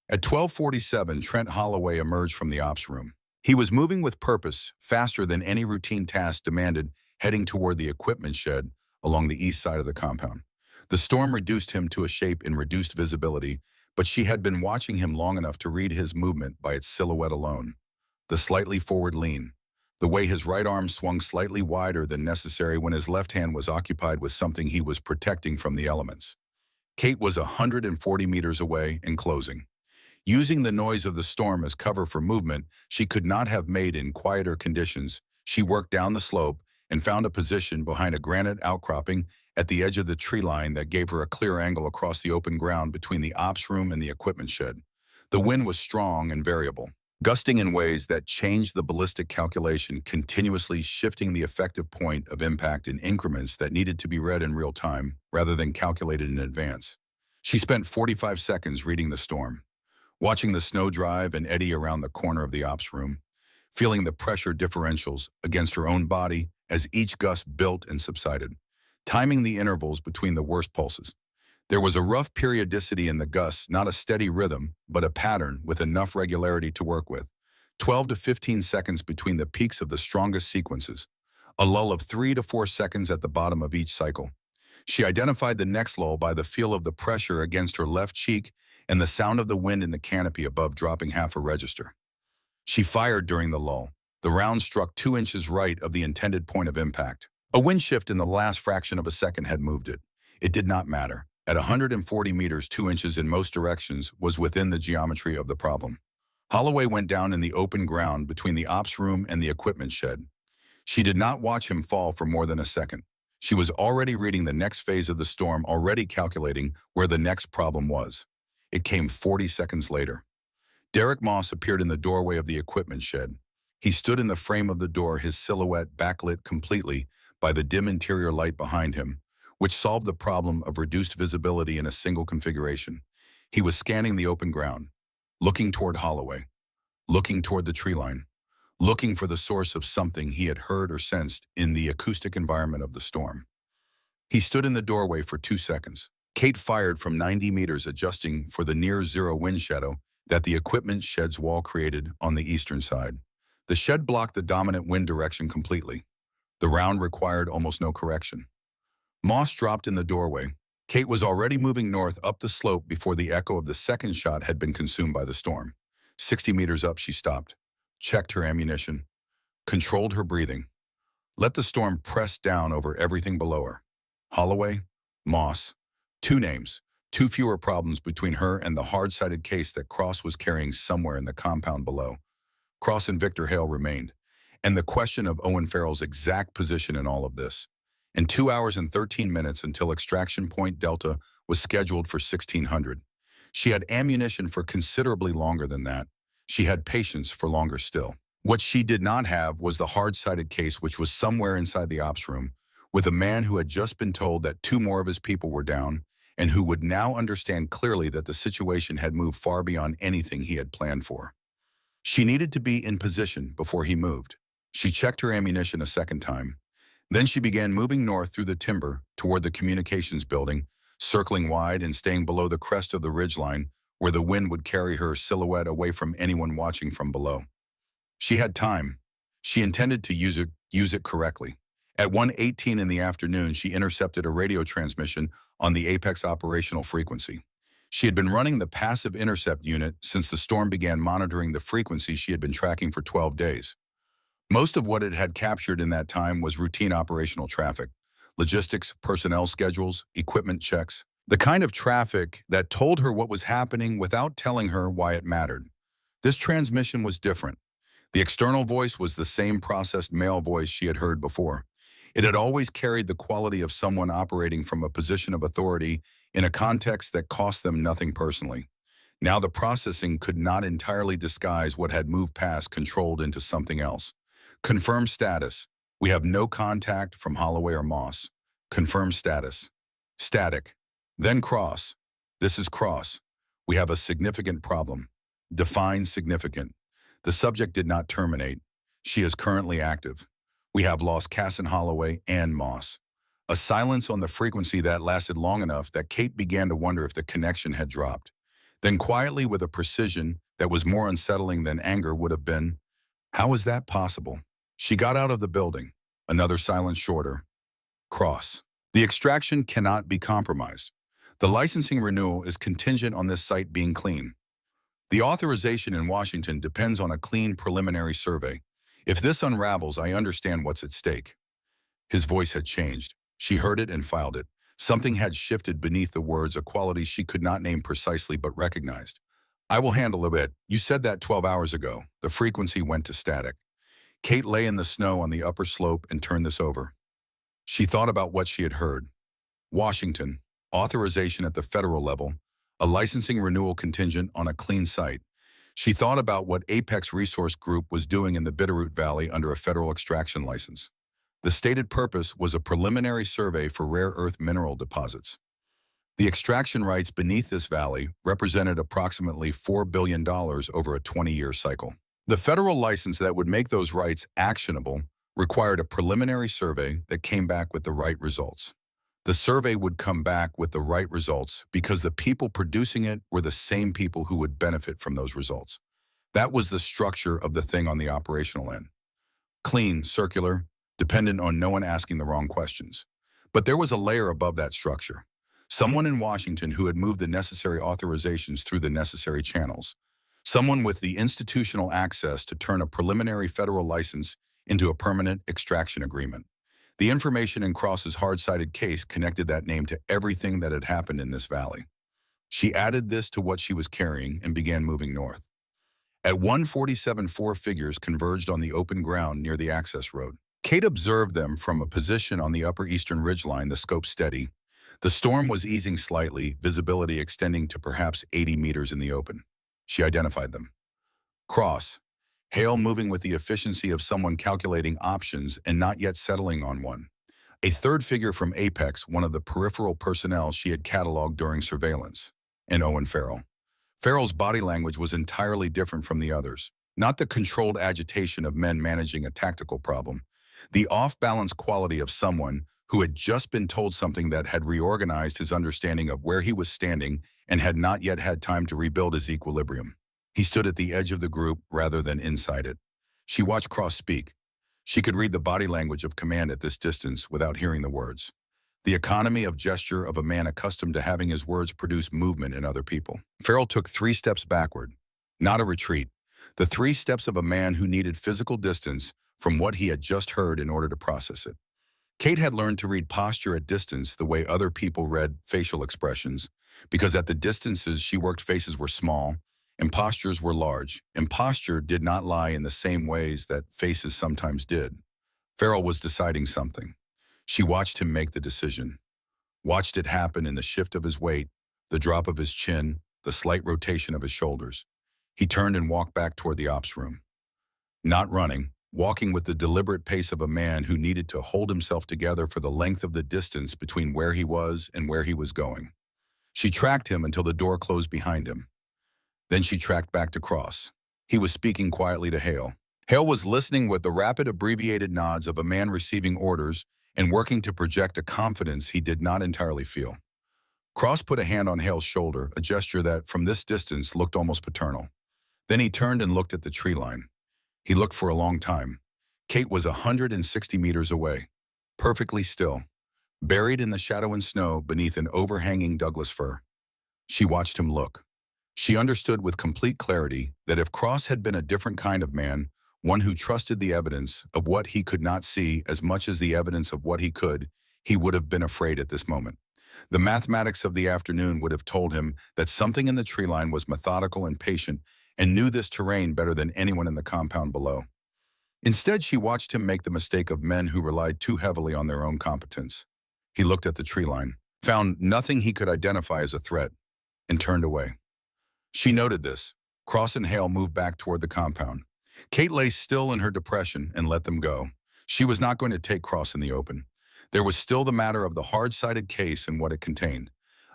At 12:47, Trent Holloway emerged from the ops room. He was moving with purpose, faster than any routine task demanded, heading toward the equipment shed along the east side of the compound. The storm reduced him to a shape in reduced visibility, but she had been watching him long enough to read his movement by its silhouette alone. The slightly forward lean, the way his right arm swung slightly wider than necessary when his left hand was occupied with something he was protecting from the elements. Kate was 140 meters away and closing. Using the noise of the storm as cover for movement she could not have made in quieter conditions, she worked down the slope and found a position behind a granite outcropping at the edge of the tree line that gave her a clear angle across the open ground between the ops room and the equipment shed. The wind was strong and variable, gusting in ways that changed the ballistic calculation, continuously shifting the effective point of impact in increments that needed to be read in real time rather than calculated in advance. She spent 45 seconds reading the storm, watching the snow drive and eddy around the corner of the ops room, feeling the pressure differentials against her own body as each gust built and subsided, timing the intervals between the worst pulses. There was a rough periodicity in the gusts, not a steady rhythm, but a pattern with enough regularity to work with. 12 to 15 seconds between the peaks of the strongest sequences, a lull of 3 to 4 seconds at the bottom of each cycle. She identified the next lull by the feel of the pressure against her left cheek and the sound of the wind in the canopy above dropping half a register. She fired during the lull. The round struck 2 inches right of the intended point of impact. A wind shift in the last fraction of a second had moved it. It did not matter. At 140 meters, 2 inches in most directions was within the geometry of the problem. Holloway went down in the open ground between the ops room and the equipment shed. She did not watch him fall for more than a second. She was already reading the next phase of the storm, already calculating where the next problem was. It came 40 seconds later. Derek Moss appeared in the doorway of the equipment shed. He stood in the frame of the door, his silhouette backlit completely by the dim interior light behind him, which solved the problem of reduced visibility in a single configuration. He was scanning the open ground, looking toward Holloway, looking toward the tree line, looking for the source of something he had heard or sensed in the acoustic environment of the storm. He stood in the doorway for 2 seconds. Kate fired from 90 meters, adjusting for the near-zero wind shadow that the equipment shed's wall created on the eastern side. The shed blocked the dominant wind direction completely. The round required almost no correction. Moss dropped in the doorway. Kate was already moving north up the slope before the echo of the second shot had been consumed by the storm. 60 meters up, she stopped, checked her ammunition, controlled her breathing, let the storm press down over everything below her. Holloway, Moss, two names, two fewer problems between her and the hard-sided case that Cross was carrying somewhere in the compound below. Cross and Victor Hale remained, and the question of Owen Farrell's exact position in all of this. In 2 hours and 13 minutes until extraction point Delta was scheduled for 1600. She had ammunition for considerably longer than that. She had patience for longer still. What she did not have was the hard-sided case, which was somewhere inside the ops room, with a man who had just been told that 2 more of his people were down, and who would now understand clearly that the situation had moved far beyond anything he had planned for. She needed to be in position before he moved. She checked her ammunition a second time. Then she began moving north through the timber toward the communications building, circling wide and staying below the crest of the ridgeline where the wind would carry her silhouette away from anyone watching from below. She had time. She intended to use it correctly. At 1:18 in the afternoon, she intercepted a radio transmission on the Apex operational frequency. She had been running the passive intercept unit since the storm began, monitoring the frequency she had been tracking for 12 days. Most of what it had captured in that time was routine operational traffic, logistics, personnel schedules, equipment checks, the kind of traffic that told her what was happening without telling her why it mattered. This transmission was different. The external voice was the same processed male voice she had heard before. It had always carried the quality of someone operating from a position of authority in a context that cost them nothing personally. Now the processing could not entirely disguise what had moved past, controlled into something else. Confirm status. We have no contact from Holloway or Moss. Confirm status. Static. Then Cross. This is Cross. We have a significant problem. Define significant. The subject did not terminate. She is currently active. We have lost Cass and Holloway and Moss. A silence on the frequency that lasted long enough that Kate began to wonder if the connection had dropped. Then quietly, with a precision that was more unsettling than anger would have been, how is that possible? She got out of the building. Another silence shorter. Cross. The extraction cannot be compromised. The licensing renewal is contingent on this site being clean. The authorization in Washington depends on a clean preliminary survey. If this unravels, I understand what's at stake. His voice had changed. She heard it and filed it. Something had shifted beneath the words, a quality she could not name precisely but recognized. I will handle it. You said that 12 hours ago. The frequency went to static. Kate lay in the snow on the upper slope and turned this over. She thought about what she had heard. Washington, authorization at the federal level, a licensing renewal contingent on a clean site. She thought about what Apex Resource Group was doing in the Bitterroot Valley under a federal extraction license. The stated purpose was a preliminary survey for rare earth mineral deposits. The extraction rights beneath this valley represented approximately $4 billion over a 20-year cycle. The federal license that would make those rights actionable required a preliminary survey that came back with the right results. The survey would come back with the right results because the people producing it were the same people who would benefit from those results. That was the structure of the thing on the operational end. Clean, circular, dependent on no one asking the wrong questions. But there was a layer above that structure. Someone in Washington who had moved the necessary authorizations through the necessary channels. Someone with the institutional access to turn a preliminary federal license into a permanent extraction agreement. The information in Cross's hard-sided case connected that name to everything that had happened in this valley. She added this to what she was carrying and began moving north. At 1:47, 4 figures converged on the open ground near the access road. Kate observed them from a position on the upper eastern ridgeline, the scope steady. The storm was easing slightly, visibility extending to perhaps 80 meters in the open. She identified them. Cross. Hale moving with the efficiency of someone calculating options and not yet settling on one. A third figure from Apex, one of the peripheral personnel she had cataloged during surveillance. And Owen Farrell. Farrell's body language was entirely different from the others. Not the controlled agitation of men managing a tactical problem. The off-balance quality of someone who had just been told something that had reorganized his understanding of where he was standing and had not yet had time to rebuild his equilibrium. He stood at the edge of the group rather than inside it. She watched Cross speak. She could read the body language of command at this distance without hearing the words. The economy of gesture of a man accustomed to having his words produce movement in other people. Farrell took 3 steps backward. not a retreat. The 3 steps of a man who needed physical distance from what he had just heard in order to process it. Kate had learned to read posture at distance the way other people read facial expressions, because at the distances she worked, faces were small and postures were large, and posture did not lie in the same ways that faces sometimes did. Farrell was deciding something. She watched him make the decision, watched it happen in the shift of his weight, the drop of his chin, the slight rotation of his shoulders. He turned and walked back toward the ops room. Not running, walking with the deliberate pace of a man who needed to hold himself together for the length of the distance between where he was and where he was going. She tracked him until the door closed behind him. Then she tracked back to Cross. He was speaking quietly to Hale. Hale was listening with the rapid, abbreviated nods of a man receiving orders and working to project a confidence he did not entirely feel. Cross put a hand on Hale's shoulder, a gesture that, from this distance, looked almost paternal. Then he turned and looked at the tree line. He looked for a long time. Kate was 160 meters away, perfectly still, buried in the shadow and snow beneath an overhanging Douglas fir. She watched him look. She understood with complete clarity that if Cross had been a different kind of man, one who trusted the evidence of what he could not see as much as the evidence of what he could, he would have been afraid at this moment. The mathematics of the afternoon would have told him that something in the tree line was methodical and patient and knew this terrain better than anyone in the compound below. Instead, she watched him make the mistake of men who relied too heavily on their own competence. He looked at the tree line, found nothing he could identify as a threat, and turned away. She noted this. Cross and Hale moved back toward the compound. Kate lay still in her depression and let them go. She was not going to take Cross in the open. There was still the matter of the hard-sided case and what it contained.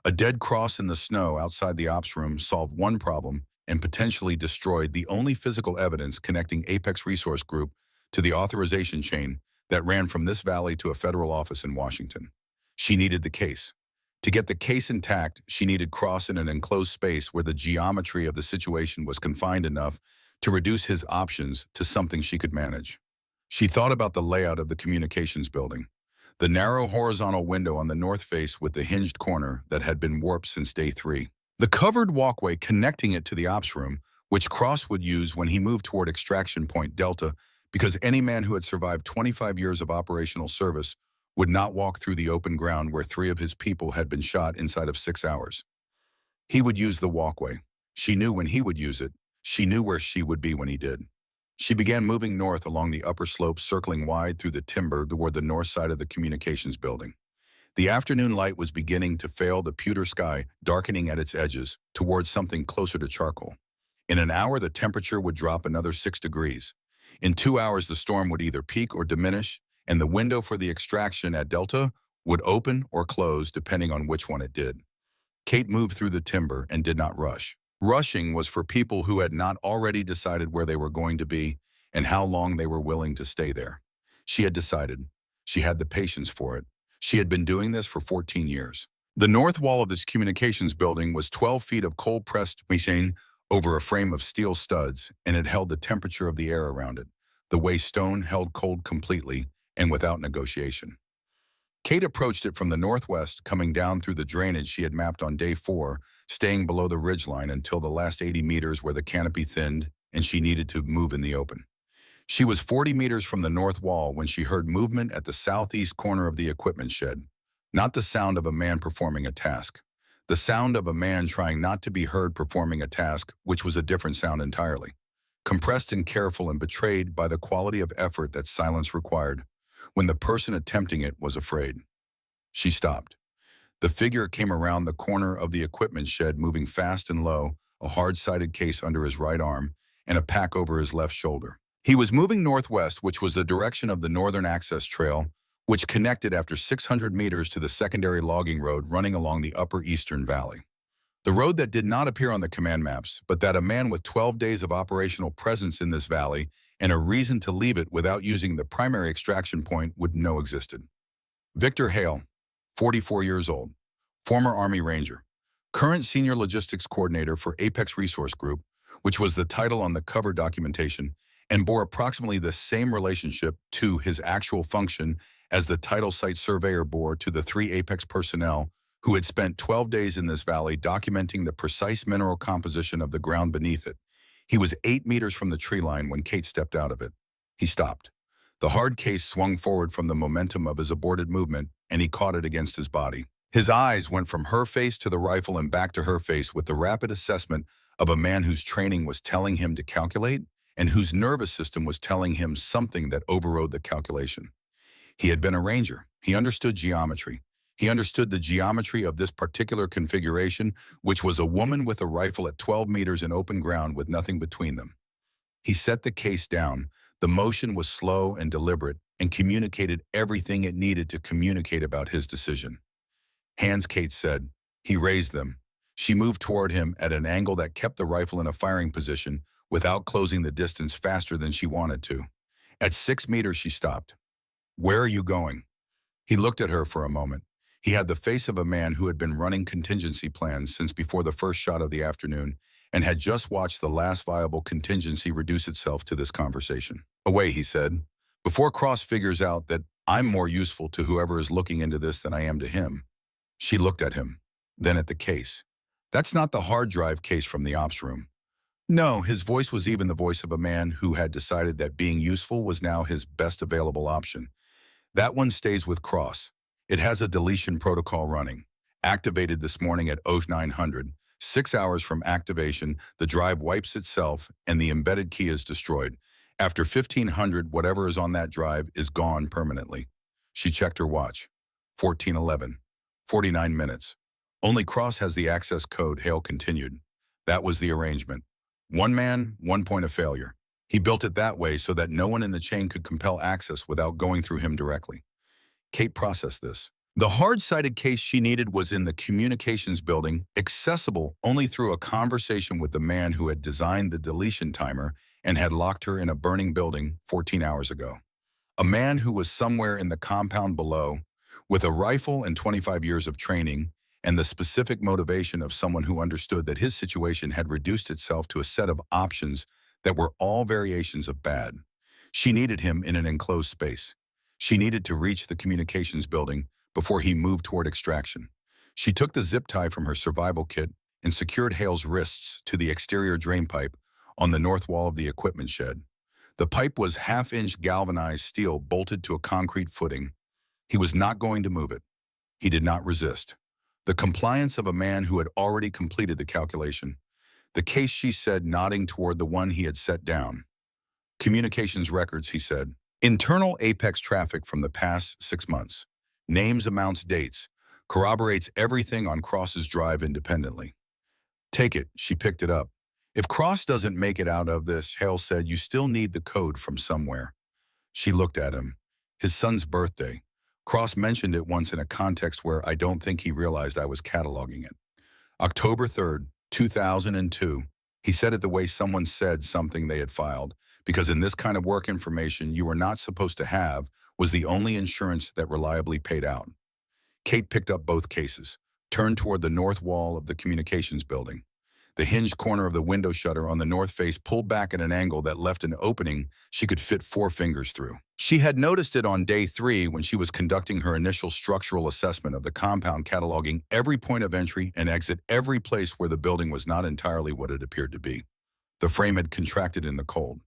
A dead Cross in the snow outside the ops room solved one problem and potentially destroyed the only physical evidence connecting Apex Resource Group to the authorization chain that ran from this valley to a federal office in Washington. She needed the case. To get the case intact, she needed Cross in an enclosed space where the geometry of the situation was confined enough to reduce his options to something she could manage. She thought about the layout of the communications building. The narrow horizontal window on the north face with the hinged corner that had been warped since day 3. The covered walkway connecting it to the ops room, which Cross would use when he moved toward Extraction Point Delta, because any man who had survived 25 years of operational service would not walk through the open ground where 3 of his people had been shot inside of 6 hours. He would use the walkway. She knew when he would use it. She knew where she would be when he did. She began moving north along the upper slope, circling wide through the timber toward the north side of the communications building. The afternoon light was beginning to fail the pewter sky, darkening at its edges, towards something closer to charcoal. In an hour, the temperature would drop another 6 degrees. In 2 hours, the storm would either peak or diminish, and the window for the extraction at Delta would open or close depending on which one it did. Kate moved through the timber and did not rush. Rushing was for people who had not already decided where they were going to be and how long they were willing to stay there. She had decided. She had the patience for it. She had been doing this for 14 years. The north wall of this communications building was 12 feet of cold-pressed machine over a frame of steel studs, and it held the temperature of the air around it, the way stone held cold completely and without negotiation. Kate approached it from the northwest, coming down through the drainage she had mapped on day 4, staying below the ridgeline until the last 80 meters where the canopy thinned and she needed to move in the open. She was 40 meters from the north wall when she heard movement at the southeast corner of the equipment shed. Not the sound of a man performing a task. The sound of a man trying not to be heard performing a task, which was a different sound entirely. Compressed and careful and betrayed by the quality of effort that silence required, when the person attempting it was afraid. She stopped. The figure came around the corner of the equipment shed, moving fast and low, a hard-sided case under his right arm and a pack over his left shoulder. He was moving northwest, which was the direction of the northern access trail, which connected after 600 meters to the secondary logging road running along the upper eastern valley. The road that did not appear on the command maps, but that a man with 12 days of operational presence in this valley and a reason to leave it without using the primary extraction point would know existed. Victor Hale, 44 years old, former Army Ranger, current Senior Logistics Coordinator for Apex Resource Group, which was the title on the cover documentation, and bore approximately the same relationship to his actual function as the title site surveyor bore to the 3 Apex personnel who had spent 12 days in this valley documenting the precise mineral composition of the ground beneath it. He was 8 meters from the tree line when Kate stepped out of it. He stopped. The hard case swung forward from the momentum of his aborted movement, and he caught it against his body. His eyes went from her face to the rifle and back to her face with the rapid assessment of a man whose training was telling him to calculate and whose nervous system was telling him something that overrode the calculation. He had been a ranger. He understood geometry. He understood the geometry of this particular configuration, which was a woman with a rifle at 12 meters in open ground with nothing between them. He set the case down. The motion was slow and deliberate and communicated everything it needed to communicate about his decision. Hands, Kate said. He raised them. She moved toward him at an angle that kept the rifle in a firing position without closing the distance faster than she wanted to. At 6 meters, she stopped. "Where are you going?" He looked at her for a moment. He had the face of a man who had been running contingency plans since before the first shot of the afternoon and had just watched the last viable contingency reduce itself to this conversation. "Away," he said. "Before Cross figures out that I'm more useful to whoever is looking into this than I am to him." She looked at him, then at the case. "That's not the hard drive case from the ops room." No, his voice was even the voice of a man who had decided that being useful was now his best available option. "That one stays with Cross. It has a deletion protocol running. Activated this morning at 0900. 6 hours from activation, the drive wipes itself and the embedded key is destroyed. After 1500, whatever is on that drive is gone permanently." She checked her watch. 1411. 49 minutes. "Only Cross has the access code," Hale continued. "That was the arrangement. One man, one point of failure. He built it that way so that no one in the chain could compel access without going through him directly." Kate processed this. The hard-sided case she needed was in the communications building, accessible only through a conversation with the man who had designed the deletion timer and had locked her in a burning building 14 hours ago. A man who was somewhere in the compound below, with a rifle and 25 years of training, and the specific motivation of someone who understood that his situation had reduced itself to a set of options that were all variations of bad. She needed him in an enclosed space. She needed to reach the communications building before he moved toward extraction. She took the zip tie from her survival kit and secured Hale's wrists to the exterior drain pipe on the north wall of the equipment shed. The pipe was half-inch galvanized steel bolted to a concrete footing. He was not going to move it. He did not resist. The compliance of a man who had already completed the calculation. "The case," she said, nodding toward the one he had set down. "Communications records," he said. "Internal Apex traffic from the past 6 months. Names, amounts, dates. Corroborates everything on Cross's drive independently." "Take it." She picked it up. "If Cross doesn't make it out of this," Hale said, "you still need the code from somewhere." She looked at him. "His son's birthday. Cross mentioned it once in a context where I don't think he realized I was cataloging it. October 3rd, 2002. He said it the way someone said something they had filed, because in this kind of work, information you were not supposed to have was the only insurance that reliably paid out." Kate picked up both cases, turned toward the north wall of the communications building. The hinged corner of the window shutter on the north face pulled back at an angle that left an opening she could fit 4 fingers through. She had noticed it on day 3 when she was conducting her initial structural assessment of the compound, cataloging every point of entry and exit, every place where the building was not entirely what it appeared to be. The frame had contracted in the cold.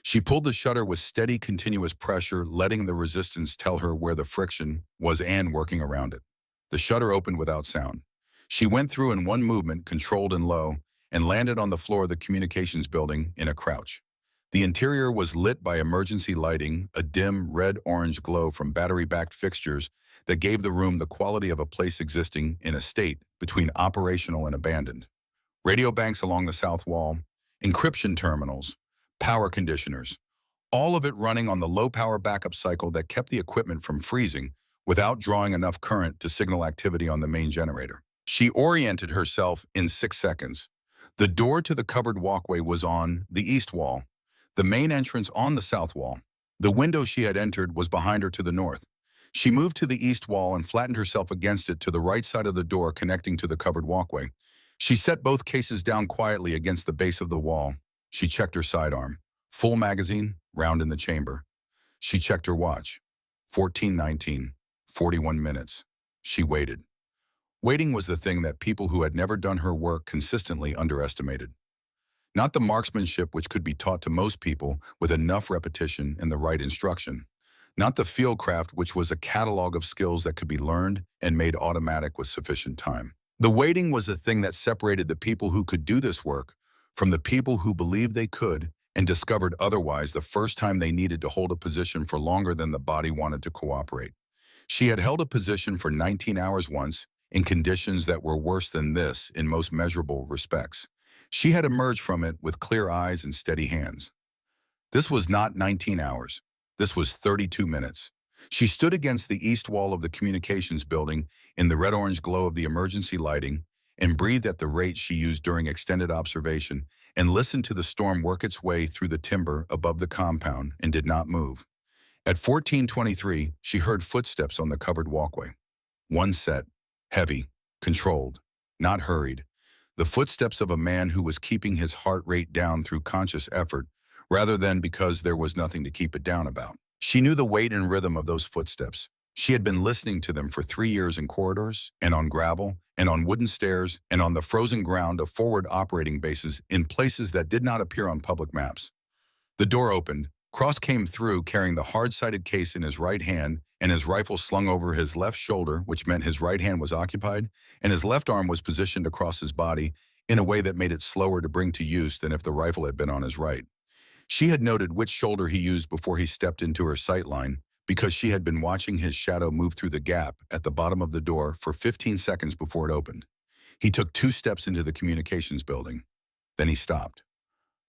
She pulled the shutter with steady, continuous pressure, letting the resistance tell her where the friction was and working around it. The shutter opened without sound. She went through in one movement, controlled and low, and landed on the floor of the communications building in a crouch. The interior was lit by emergency lighting, a dim red-orange glow from battery-backed fixtures that gave the room the quality of a place existing in a state between operational and abandoned. Radio banks along the south wall, encryption terminals, power conditioners, all of it running on the low-power backup cycle that kept the equipment from freezing without drawing enough current to signal activity on the main generator. She oriented herself in 6 seconds. The door to the covered walkway was on the east wall, the main entrance on the south wall. The window she had entered was behind her to the north. She moved to the east wall and flattened herself against it to the right side of the door connecting to the covered walkway. She set both cases down quietly against the base of the wall. She checked her sidearm. Full magazine, round in the chamber. She checked her watch. 14:19, 41 minutes. She waited. Waiting was the thing that people who had never done her work consistently underestimated. Not the marksmanship which could be taught to most people with enough repetition and the right instruction. Not the fieldcraft which was a catalog of skills that could be learned and made automatic with sufficient time. The waiting was the thing that separated the people who could do this work from the people who believed they could and discovered otherwise the first time they needed to hold a position for longer than the body wanted to cooperate. She had held a position for 19 hours once, in conditions that were worse than this in most measurable respects. She had emerged from it with clear eyes and steady hands. This was not 19 hours. This was 32 minutes. She stood against the east wall of the communications building in the red-orange glow of the emergency lighting and breathed at the rate she used during extended observation and listened to the storm work its way through the timber above the compound and did not move. At 14:23, she heard footsteps on the covered walkway. One set, heavy, controlled, not hurried. The footsteps of a man who was keeping his heart rate down through conscious effort, rather than because there was nothing to keep it down about. She knew the weight and rhythm of those footsteps. She had been listening to them for 3 years in corridors, and on gravel, and on wooden stairs, and on the frozen ground of forward operating bases in places that did not appear on public maps. The door opened. Cross came through carrying the hard-sided case in his right hand and his rifle slung over his left shoulder, which meant his right hand was occupied, and his left arm was positioned across his body in a way that made it slower to bring to use than if the rifle had been on his right. She had noted which shoulder he used before he stepped into her sight line because she had been watching his shadow move through the gap at the bottom of the door for 15 seconds before it opened. He took 2 steps into the communications building. Then he stopped.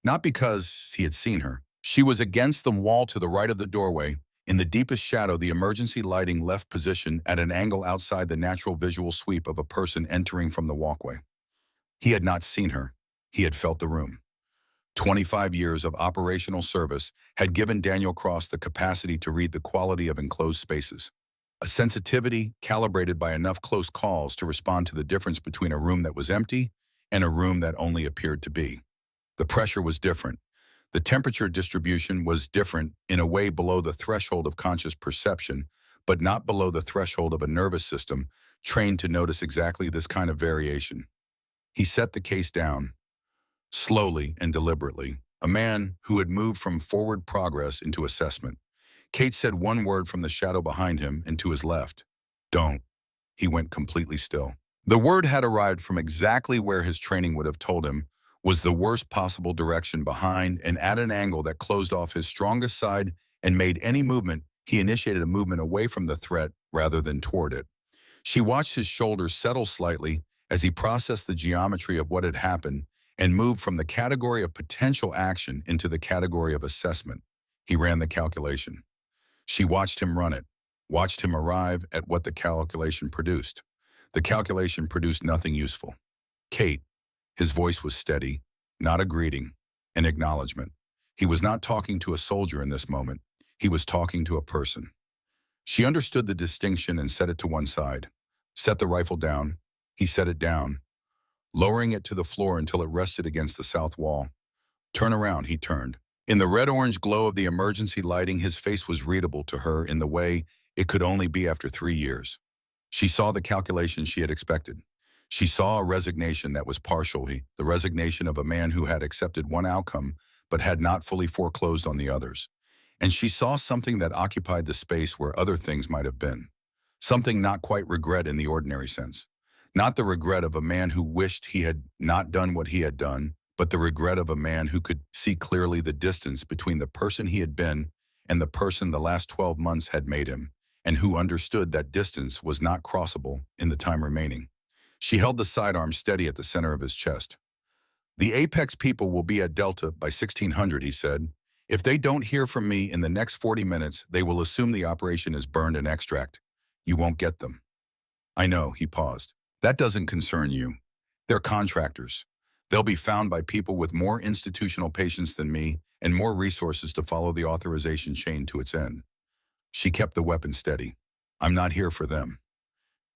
Not because he had seen her. She was against the wall to the right of the doorway. In the deepest shadow, the emergency lighting left position at an angle outside the natural visual sweep of a person entering from the walkway. He had not seen her. He had felt the room. 25 years of operational service had given Daniel Cross the capacity to read the quality of enclosed spaces. A sensitivity calibrated by enough close calls to respond to the difference between a room that was empty and a room that only appeared to be. The pressure was different. The temperature distribution was different in a way below the threshold of conscious perception, but not below the threshold of a nervous system trained to notice exactly this kind of variation. He set the case down, slowly and deliberately, a man who had moved from forward progress into assessment. Kate said one word from the shadow behind him and to his left. Don't. He went completely still. The word had arrived from exactly where his training would have told him was the worst possible direction behind and at an angle that closed off his strongest side and made any movement. He initiated a movement away from the threat rather than toward it. She watched his shoulders settle slightly as he processed the geometry of what had happened and moved from the category of potential action into the category of assessment. He ran the calculation. She watched him run it, watched him arrive at what the calculation produced. The calculation produced nothing useful. Kate. His voice was steady, not a greeting, an acknowledgement. He was not talking to a soldier in this moment. He was talking to a person. She understood the distinction and set it to one side. Set the rifle down. He set it down, lowering it to the floor until it rested against the south wall. Turn around, he turned. In the red-orange glow of the emergency lighting, his face was readable to her in the way it could only be after 3 years. She saw the calculation she had expected. She saw a resignation that was partial, the resignation of a man who had accepted one outcome but had not fully foreclosed on the others. And she saw something that occupied the space where other things might have been. Something not quite regret in the ordinary sense. Not the regret of a man who wished he had not done what he had done, but the regret of a man who could see clearly the distance between the person he had been and the person the last 12 months had made him, and who understood that distance was not crossable in the time remaining. She held the sidearm steady at the center of his chest. The Apex people will be at Delta by 1600, he said. If they don't hear from me in the next 40 minutes, they will assume the operation is burned and extract. You won't get them. I know, he paused. That doesn't concern you. They're contractors. They'll be found by people with more institutional patience than me and more resources to follow the authorization chain to its end. She kept the weapon steady. I'm not here for them.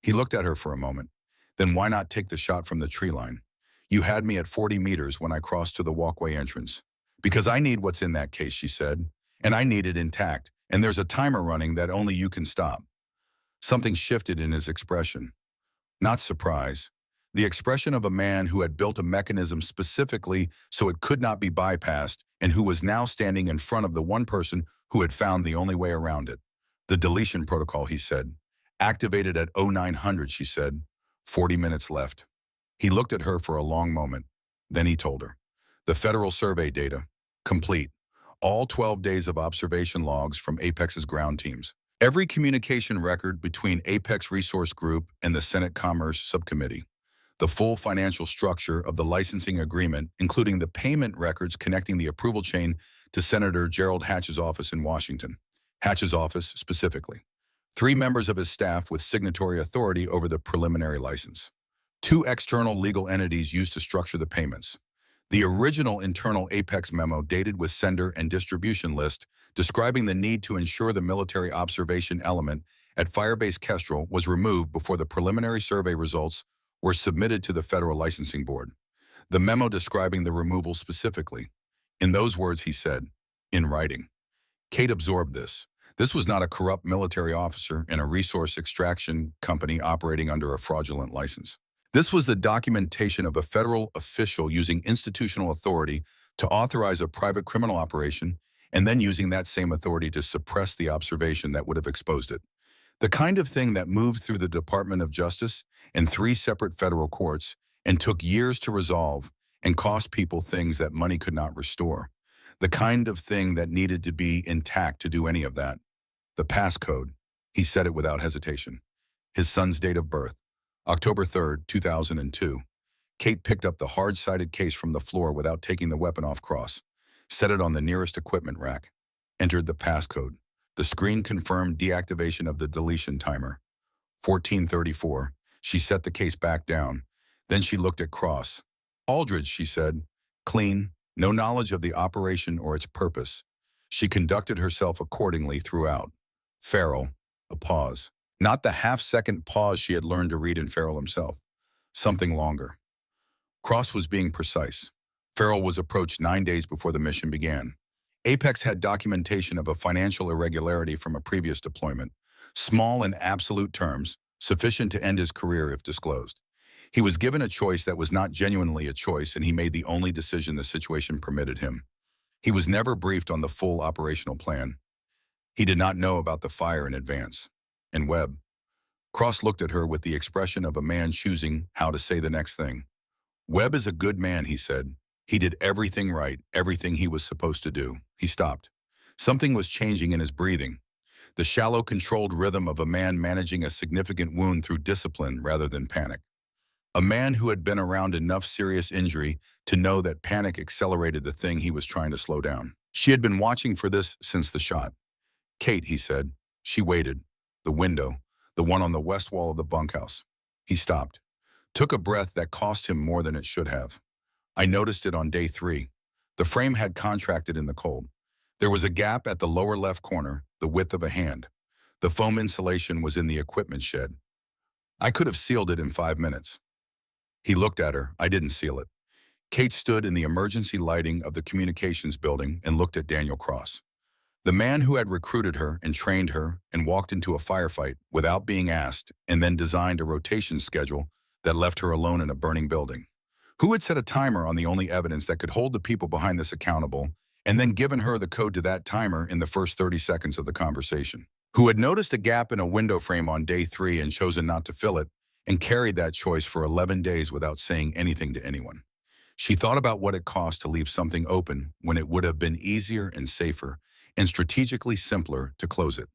He looked at her for a moment. Then why not take the shot from the tree line? You had me at 40 meters when I crossed to the walkway entrance. Because I need what's in that case, she said. And I need it intact. And there's a timer running that only you can stop. Something shifted in his expression. Not surprise. The expression of a man who had built a mechanism specifically so it could not be bypassed and who was now standing in front of the one person who had found the only way around it. The deletion protocol, he said. Activated at 0900, she said. 40 minutes left. He looked at her for a long moment. Then he told her. The federal survey data. Complete. All 12 days of observation logs from Apex's ground teams. Every communication record between Apex Resource Group and the Senate Commerce Subcommittee. The full financial structure of the licensing agreement, including the payment records connecting the approval chain to Senator Gerald Hatch's office in Washington. Hatch's office specifically. 3 members of his staff with signatory authority over the preliminary license. 2 external legal entities used to structure the payments. The original internal Apex memo dated with sender and distribution list describing the need to ensure the military observation element at Firebase Kestrel was removed before the preliminary survey results were submitted to the Federal Licensing Board. The memo describing the removal specifically. In those words, he said, in writing. Kate absorbed this. This was not a corrupt military officer in a resource extraction company operating under a fraudulent license. This was the documentation of a federal official using institutional authority to authorize a private criminal operation and then using that same authority to suppress the observation that would have exposed it. The kind of thing that moved through the Department of Justice and 3 separate federal courts and took years to resolve and cost people things that money could not restore. The kind of thing that needed to be intact to do any of that. The passcode. He said it without hesitation. His son's date of birth. October 3rd, 2002. Kate picked up the hard-sided case from the floor without taking the weapon off cross, set it on the nearest equipment rack, entered the passcode. The screen confirmed deactivation of the deletion timer. 1434. She set the case back down. Then she looked at Cross. Aldridge, she said. Clean, no knowledge of the operation or its purpose. She conducted herself accordingly throughout. Farrell, a pause. Not the half-second pause she had learned to read in Farrell himself. Something longer. Cross was being precise. Farrell was approached 9 days before the mission began. Apex had documentation of a financial irregularity from a previous deployment, small in absolute terms, sufficient to end his career if disclosed. He was given a choice that was not genuinely a choice, and he made the only decision the situation permitted him. He was never briefed on the full operational plan. He did not know about the fire in advance. And Webb. Cross looked at her with the expression of a man choosing how to say the next thing. Webb is a good man, he said. He did everything right, everything he was supposed to do. He stopped. Something was changing in his breathing. The shallow, controlled rhythm of a man managing a significant wound through discipline rather than panic. A man who had been around enough serious injury to know that panic accelerated the thing he was trying to slow down. She had been watching for this since the shot. Kate, he said. She waited. The window, the one on the west wall of the bunkhouse. He stopped. Took a breath that cost him more than it should have. I noticed it on day 3. The frame had contracted in the cold. There was a gap at the lower left corner, the width of a hand. The foam insulation was in the equipment shed. I could have sealed it in 5 minutes. He looked at her. I didn't seal it. Kate stood in the emergency lighting of the communications building and looked at Daniel Cross. The man who had recruited her and trained her and walked into a firefight without being asked and then designed a rotation schedule that left her alone in a burning building. Who had set a timer on the only evidence that could hold the people behind this accountable and then given her the code to that timer in the first 30 seconds of the conversation? Who had noticed a gap in a window frame on day 3 and chosen not to fill it and carried that choice for 11 days without saying anything to anyone? She thought about what it cost to leave something open when it would have been easier and safer and strategically simpler to close it.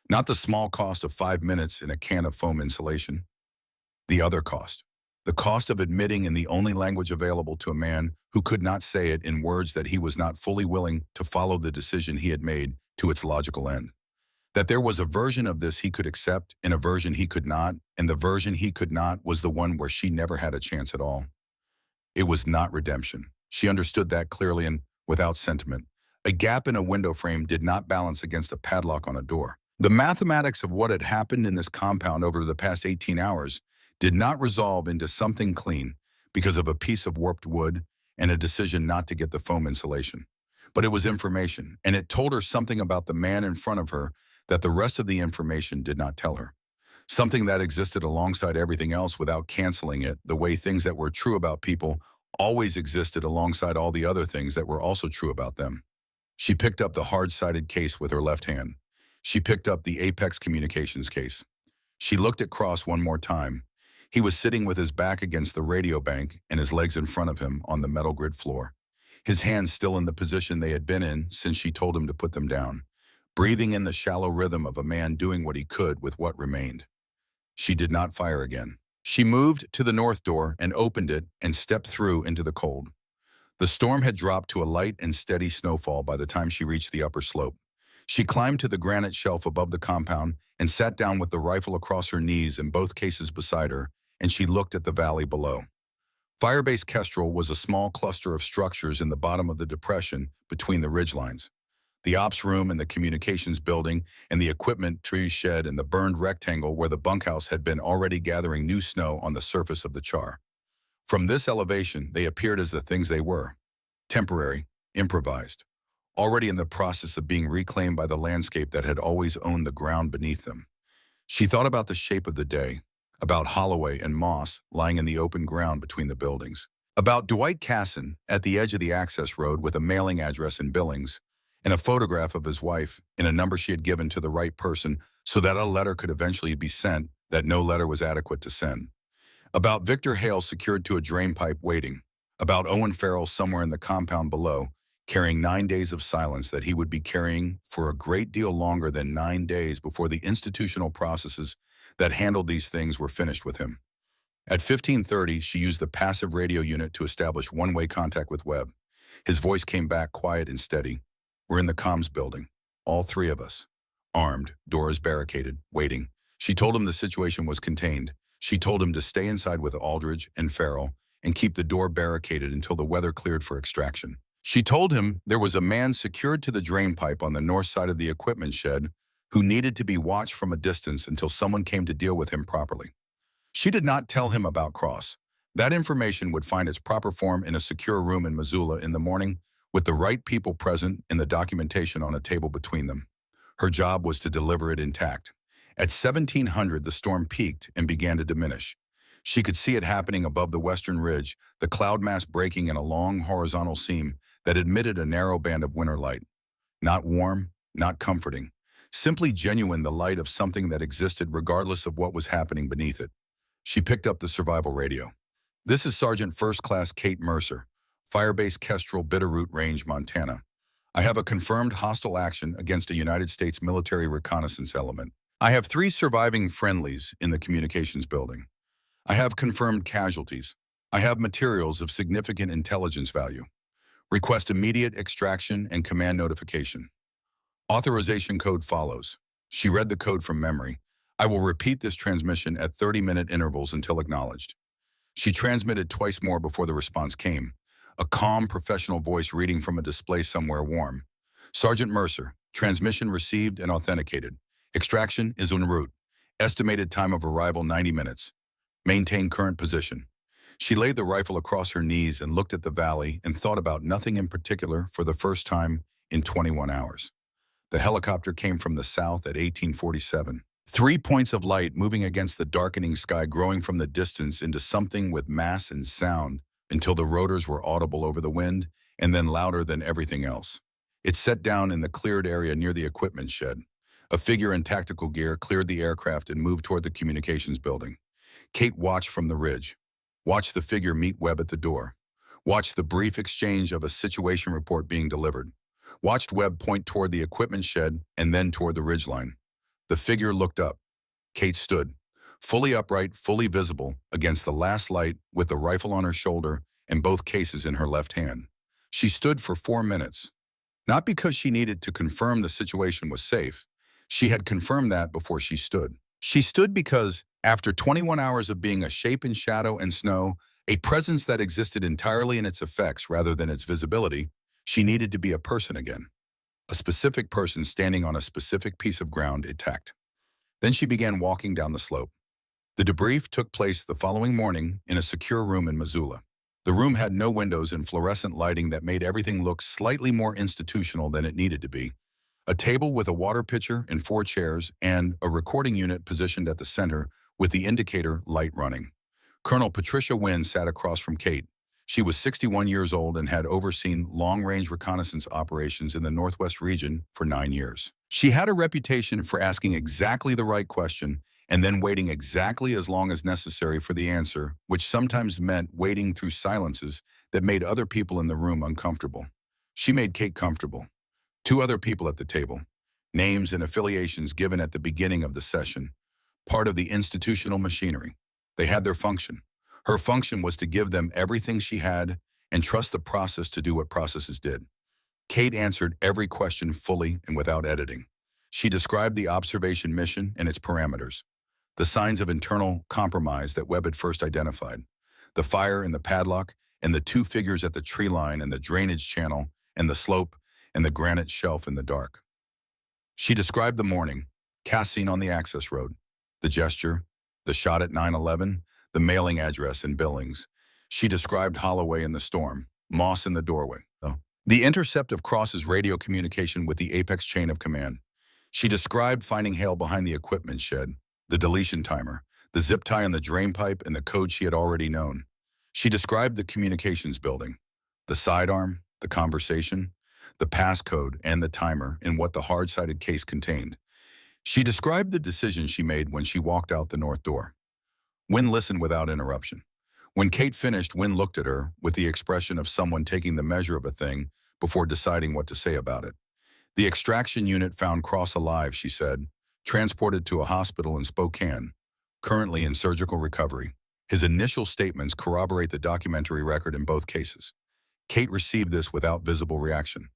Not the small cost of 5 minutes in a can of foam insulation. The other cost. The cost of admitting in the only language available to a man who could not say it in words that he was not fully willing to follow the decision he had made to its logical end. That there was a version of this he could accept and a version he could not, and the version he could not was the one where she never had a chance at all. It was not redemption. She understood that clearly and without sentiment. A gap in a window frame did not balance against a padlock on a door. The mathematics of what had happened in this compound over the past 18 hours did not resolve into something clean because of a piece of warped wood and a decision not to get the foam insulation. But it was information, and it told her something about the man in front of her that the rest of the information did not tell her. something that existed alongside everything else without canceling it, the way things that were true about people always existed alongside all the other things that were also true about them. She picked up the hard-sided case with her left hand. She picked up the Apex Communications case. She looked at Cross one more time. He was sitting with his back against the radio bank and his legs in front of him on the metal grid floor, his hands still in the position they had been in since she told him to put them down, breathing in the shallow rhythm of a man doing what he could with what remained. She did not fire again. She moved to the north door and opened it and stepped through into the cold. The storm had dropped to a light and steady snowfall by the time she reached the upper slope. She climbed to the granite shelf above the compound and sat down with the rifle across her knees and both cases beside her, and she looked at the valley below. Firebase Kestrel was a small cluster of structures in the bottom of the depression between the ridgelines. The ops room and the communications building and the equipment tree shed and the burned rectangle where the bunkhouse had been already gathering new snow on the surface of the char. From this elevation, they appeared as the things they were: temporary, improvised, already in the process of being reclaimed by the landscape that had always owned the ground beneath them. She thought about the shape of the day, about Holloway and Moss lying in the open ground between the buildings, about Dwight Casson at the edge of the access road with a mailing address in Billings, and a photograph of his wife and a number she had given to the right person so that a letter could eventually be sent that no letter was adequate to send. About Victor Hale secured to a drain pipe waiting. About Owen Farrell somewhere in the compound below, carrying 9 days of silence that he would be carrying for a great deal longer than 9 days before the institutional processes that handled these things were finished with him. At 15:30, she used the passive radio unit to establish one-way contact with Webb. His voice came back quiet and steady. "We're in the comms building, all three of us, armed, doors barricaded, waiting." She told him the situation was contained. She told him to stay inside with Aldridge and Farrell and keep the door barricaded until the weather cleared for extraction. She told him there was a man secured to the drain pipe on the north side of the equipment shed who needed to be watched from a distance until someone came to deal with him properly. She did not tell him about Cross. That information would find its proper form in a secure room in Missoula in the morning, with the right people present and the documentation on a table between them. Her job was to deliver it intact. At 1700, the storm peaked and began to diminish. She could see it happening above the western ridge, the cloud mass breaking in a long horizontal seam that admitted a narrow band of winter light. Not warm, not comforting, simply genuine, the light of something that existed regardless of what was happening beneath it. She picked up the survival radio. "This is Sergeant First Class Kate Mercer, Firebase Kestrel, Bitterroot Range, Montana. I have a confirmed hostile action against a United States military reconnaissance element. I have 3 surviving friendlies in the communications building. I have confirmed casualties. I have materials of significant intelligence value. Request immediate extraction and command notification. Authorization code follows." She read the code from memory. "I will repeat this transmission at 30-minute intervals until acknowledged." She transmitted twice more before the response came, a calm, professional voice reading from a display somewhere warm. "Sergeant Mercer, transmission received and authenticated. Extraction is en route. Estimated time of arrival 90 minutes. Maintain current position." She laid the rifle across her knees and looked at the valley and thought about nothing in particular for the first time in 21 hours. The helicopter came from the south at 1847. 3 points of light moving against the darkening sky, growing from the distance into something with mass and sound until the rotors were audible over the wind and then louder than everything else. It set down in the cleared area near the equipment shed. A figure in tactical gear cleared the aircraft and moved toward the communications building. Kate watched from the ridge. Watched the figure meet Webb at the door. Watched the brief exchange of a situation report being delivered. Watched Webb point toward the equipment shed and then toward the ridgeline. The figure looked up. Kate stood, fully upright, fully visible, against the last light with the rifle on her shoulder and both cases in her left hand. She stood for 4 minutes. Not because she needed to confirm the situation was safe. She had confirmed that before she stood. She stood because, after 21 hours of being a shape in shadow and snow, a presence that existed entirely in its effects rather than its visibility, she needed to be a person again. A specific person standing on a specific piece of ground intact. Then she began walking down the slope. The debrief took place the following morning in a secure room in Missoula. The room had no windows and fluorescent lighting that made everything look slightly more institutional than it needed to be. A table with a water pitcher and 4 chairs, and a recording unit positioned at the center with the indicator light running. Colonel Patricia Wynn sat across from Kate. She was 61 years old and had overseen long-range reconnaissance operations in the Northwest region for 9 years. She had a reputation for asking exactly the right question and then waiting exactly as long as necessary for the answer, which sometimes meant waiting through silences that made other people in the room uncomfortable. She made Kate comfortable. 2 other people at the table, names and affiliations given at the beginning of the session, part of the institutional machinery. They had their function. Her function was to give them everything she had and trust the process to do what processes did. Kate answered every question fully and without editing. She described the observation mission and its parameters, the signs of internal compromise that Webb had first identified, the fire in the padlock, and the 2 figures at the tree line and the drainage channel and the slope and the granite shelf in the dark. She described the morning, Cassine on the access road, the gesture, the shot at 9/11, the mailing address in Billings. She described Holloway in the storm, Moss in the doorway. The intercept of Cross's radio communication with the Apex chain of command. She described finding Hale behind the equipment shed, the deletion timer, the zip tie on the drain pipe, and the code she had already known. She described the communications building, the sidearm, the conversation, the passcode, and the timer, and what the hard-sided case contained. She described the decision she made when she walked out the north door. Wynn listened without interruption. When Kate finished, Wynn looked at her with the expression of someone taking the measure of a thing before deciding what to say about it. The extraction unit found Cross alive, she said, transported to a hospital in Spokane, currently in surgical recovery. His initial statements corroborate the documentary record in both cases. Kate received this without visible reaction.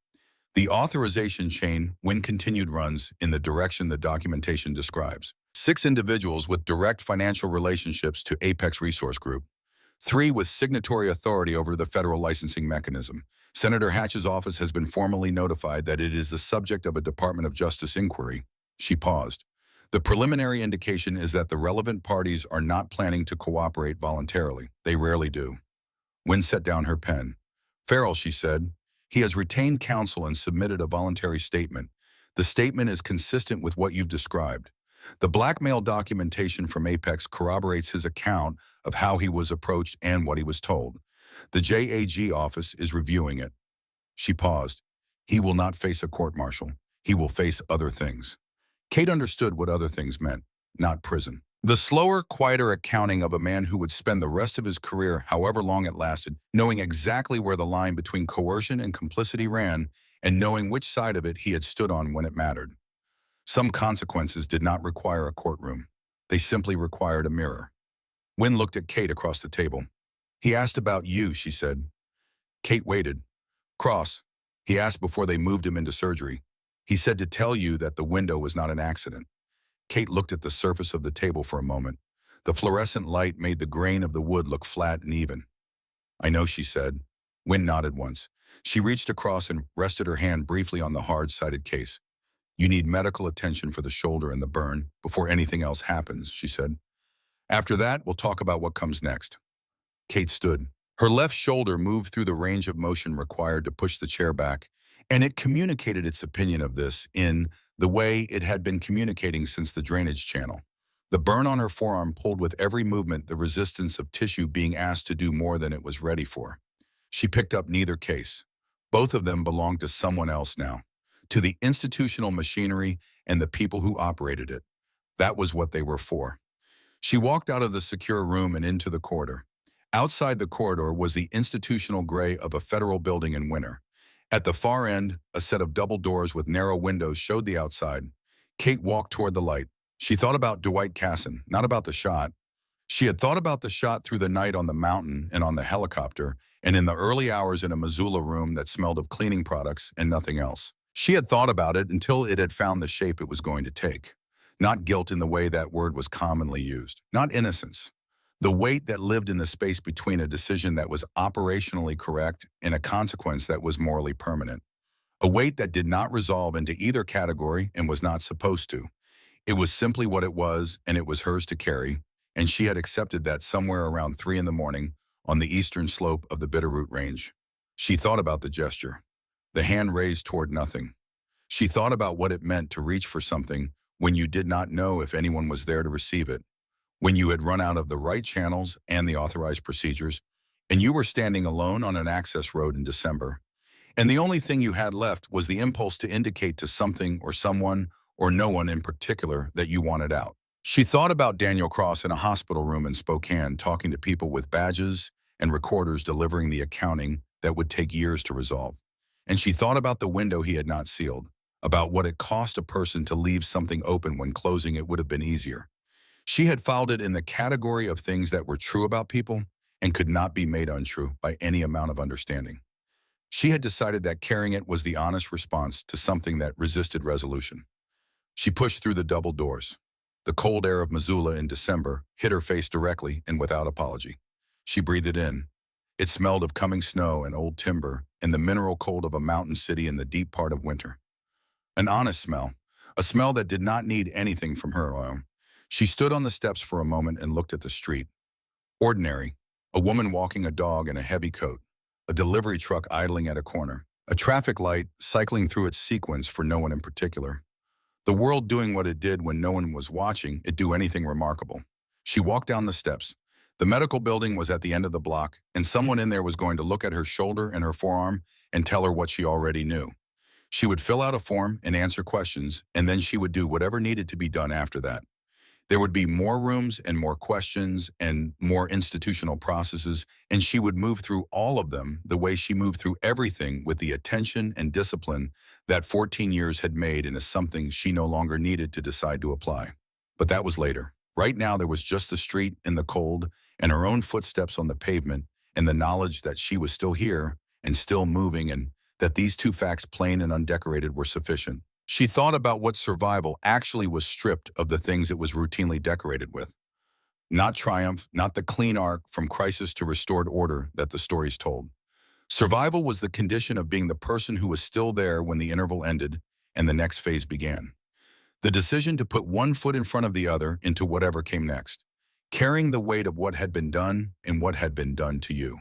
The authorization chain, Wynn continued, runs in the direction the documentation describes. 6 individuals with direct financial relationships to Apex Resource Group. 3 with signatory authority over the federal licensing mechanism. Senator Hatch's office has been formally notified that it is the subject of a Department of Justice inquiry. She paused. The preliminary indication is that the relevant parties are not planning to cooperate voluntarily. They rarely do. Wynn set down her pen. Farrell, she said, he has retained counsel and submitted a voluntary statement. The statement is consistent with what you've described. The blackmail documentation from Apex corroborates his account of how he was approached and what he was told. The JAG office is reviewing it. She paused. He will not face a court-martial. He will face other things. Kate understood what other things meant, not prison. The slower, quieter accounting of a man who would spend the rest of his career, however long it lasted, knowing exactly where the line between coercion and complicity ran, and knowing which side of it he had stood on when it mattered. Some consequences did not require a courtroom. They simply required a mirror. Wynn looked at Kate across the table. He asked about you, she said. Kate waited. Cross, he asked before they moved him into surgery. He said to tell you that the window was not an accident. Kate looked at the surface of the table for a moment. The fluorescent light made the grain of the wood look flat and even. I know, she said. Wynn nodded once. She reached across and rested her hand briefly on the hard-sided case. You need medical attention for the shoulder and the burn before anything else happens, she said. After that, we'll talk about what comes next. Kate stood. Her left shoulder moved through the range of motion required to push the chair back, and it communicated its opinion of this in the way it had been communicating since the drainage channel. The burn on her forearm pulled with every movement, the resistance of tissue being asked to do more than it was ready for. She picked up neither case. Both of them belonged to someone else now, to the institutional machinery and the people who operated it. That was what they were for. She walked out of the secure room and into the corridor. Outside the corridor was the institutional gray of a federal building in winter. At the far end, a set of double doors with narrow windows showed the outside. Kate walked toward the light. She thought about Dwight Casson, not about the shot. She had thought about the shot through the night on the mountain and on the helicopter, and in the early hours in a Missoula room that smelled of cleaning products and nothing else. She had thought about it until it had found the shape it was going to take. Not guilt in the way that word was commonly used. Not innocence. The weight that lived in the space between a decision that was operationally correct and a consequence that was morally permanent. A weight that did not resolve into either category and was not supposed to. It was simply what it was, and it was hers to carry, and she had accepted that somewhere around 3 in the morning on the eastern slope of the Bitterroot Range. She thought about the gesture. The hand raised toward nothing. She thought about what it meant to reach for something when you did not know if anyone was there to receive it, when you had run out of the right channels and the authorized procedures, and you were standing alone on an access road in December. And the only thing you had left was the impulse to indicate to something or someone or no one in particular that you wanted out. She thought about Daniel Cross in a hospital room in Spokane talking to people with badges and recorders delivering the accounting that would take years to resolve. And she thought about the window he had not sealed, about what it cost a person to leave something open when closing it would have been easier. She had filed it in the category of things that were true about people and could not be made untrue by any amount of understanding. She had decided that carrying it was the honest response to something that resisted resolution. She pushed through the double doors. The cold air of Missoula in December hit her face directly and without apology. She breathed it in. It smelled of coming snow and old timber and the mineral cold of a mountain city in the deep part of winter. An honest smell, a smell that did not need anything from her own. She stood on the steps for a moment and looked at the street. Ordinary, a woman walking a dog in a heavy coat, a delivery truck idling at a corner, a traffic light cycling through its sequence for no one in particular. The world doing what it did when no one was watching it do anything remarkable. She walked down the steps. The medical building was at the end of the block, and someone in there was going to look at her shoulder and her forearm and tell her what she already knew. She would fill out a form and answer questions, and then she would do whatever needed to be done after that. There would be more rooms and more questions and more institutional processes, and she would move through all of them the way she moved through everything with the attention and discipline that 14 years had made into something she no longer needed to decide to apply. But that was later. Right now there was just the street in the cold and her own footsteps on the pavement and the knowledge that she was still here and still moving and that these two facts, plain and undecorated, were sufficient. She thought about what survival actually was stripped of the things it was routinely decorated with. Not triumph, not the clean arc from crisis to restored order that the stories told. Survival was the condition of being the person who was still there when the interval ended and the next phase began. The decision to put one foot in front of the other into whatever came next, carrying the weight of what had been done and what had been done to you.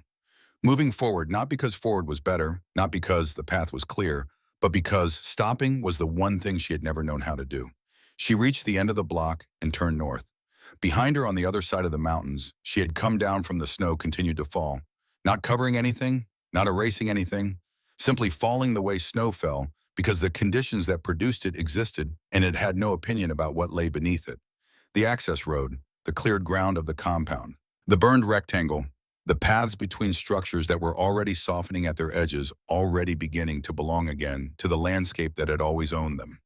Moving forward, not because forward was better, not because the path was clear, but because stopping was the one thing she had never known how to do. She reached the end of the block and turned north. Behind her on the other side of the mountains, she had come down from the snow continued to fall, not covering anything, not erasing anything, simply falling the way snow fell because the conditions that produced it existed and it had no opinion about what lay beneath it. The access road, the cleared ground of the compound, the burned rectangle, the paths between structures that were already softening at their edges, already beginning to belong again to the landscape that had always owned them.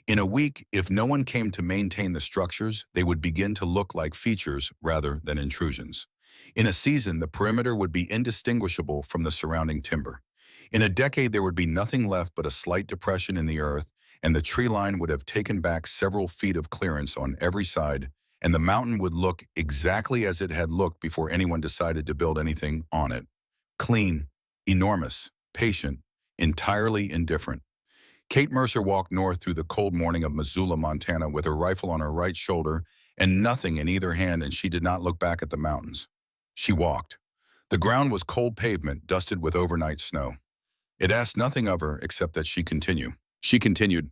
In a week, if no one came to maintain the structures, they would begin to look like features rather than intrusions. In a season, the perimeter would be indistinguishable from the surrounding timber. In a decade, there would be nothing left but a slight depression in the earth, and the tree line would have taken back several feet of clearance on every side, and the mountain would look exactly as it had looked before anyone decided to build anything on it. Clean, enormous, patient, entirely indifferent. Kate Mercer walked north through the cold morning of Missoula, Montana, with her rifle on her right shoulder and nothing in either hand, and she did not look back at the mountains. She walked. The ground was cold pavement, dusted with overnight snow. It asked nothing of her except that she continue. She continued.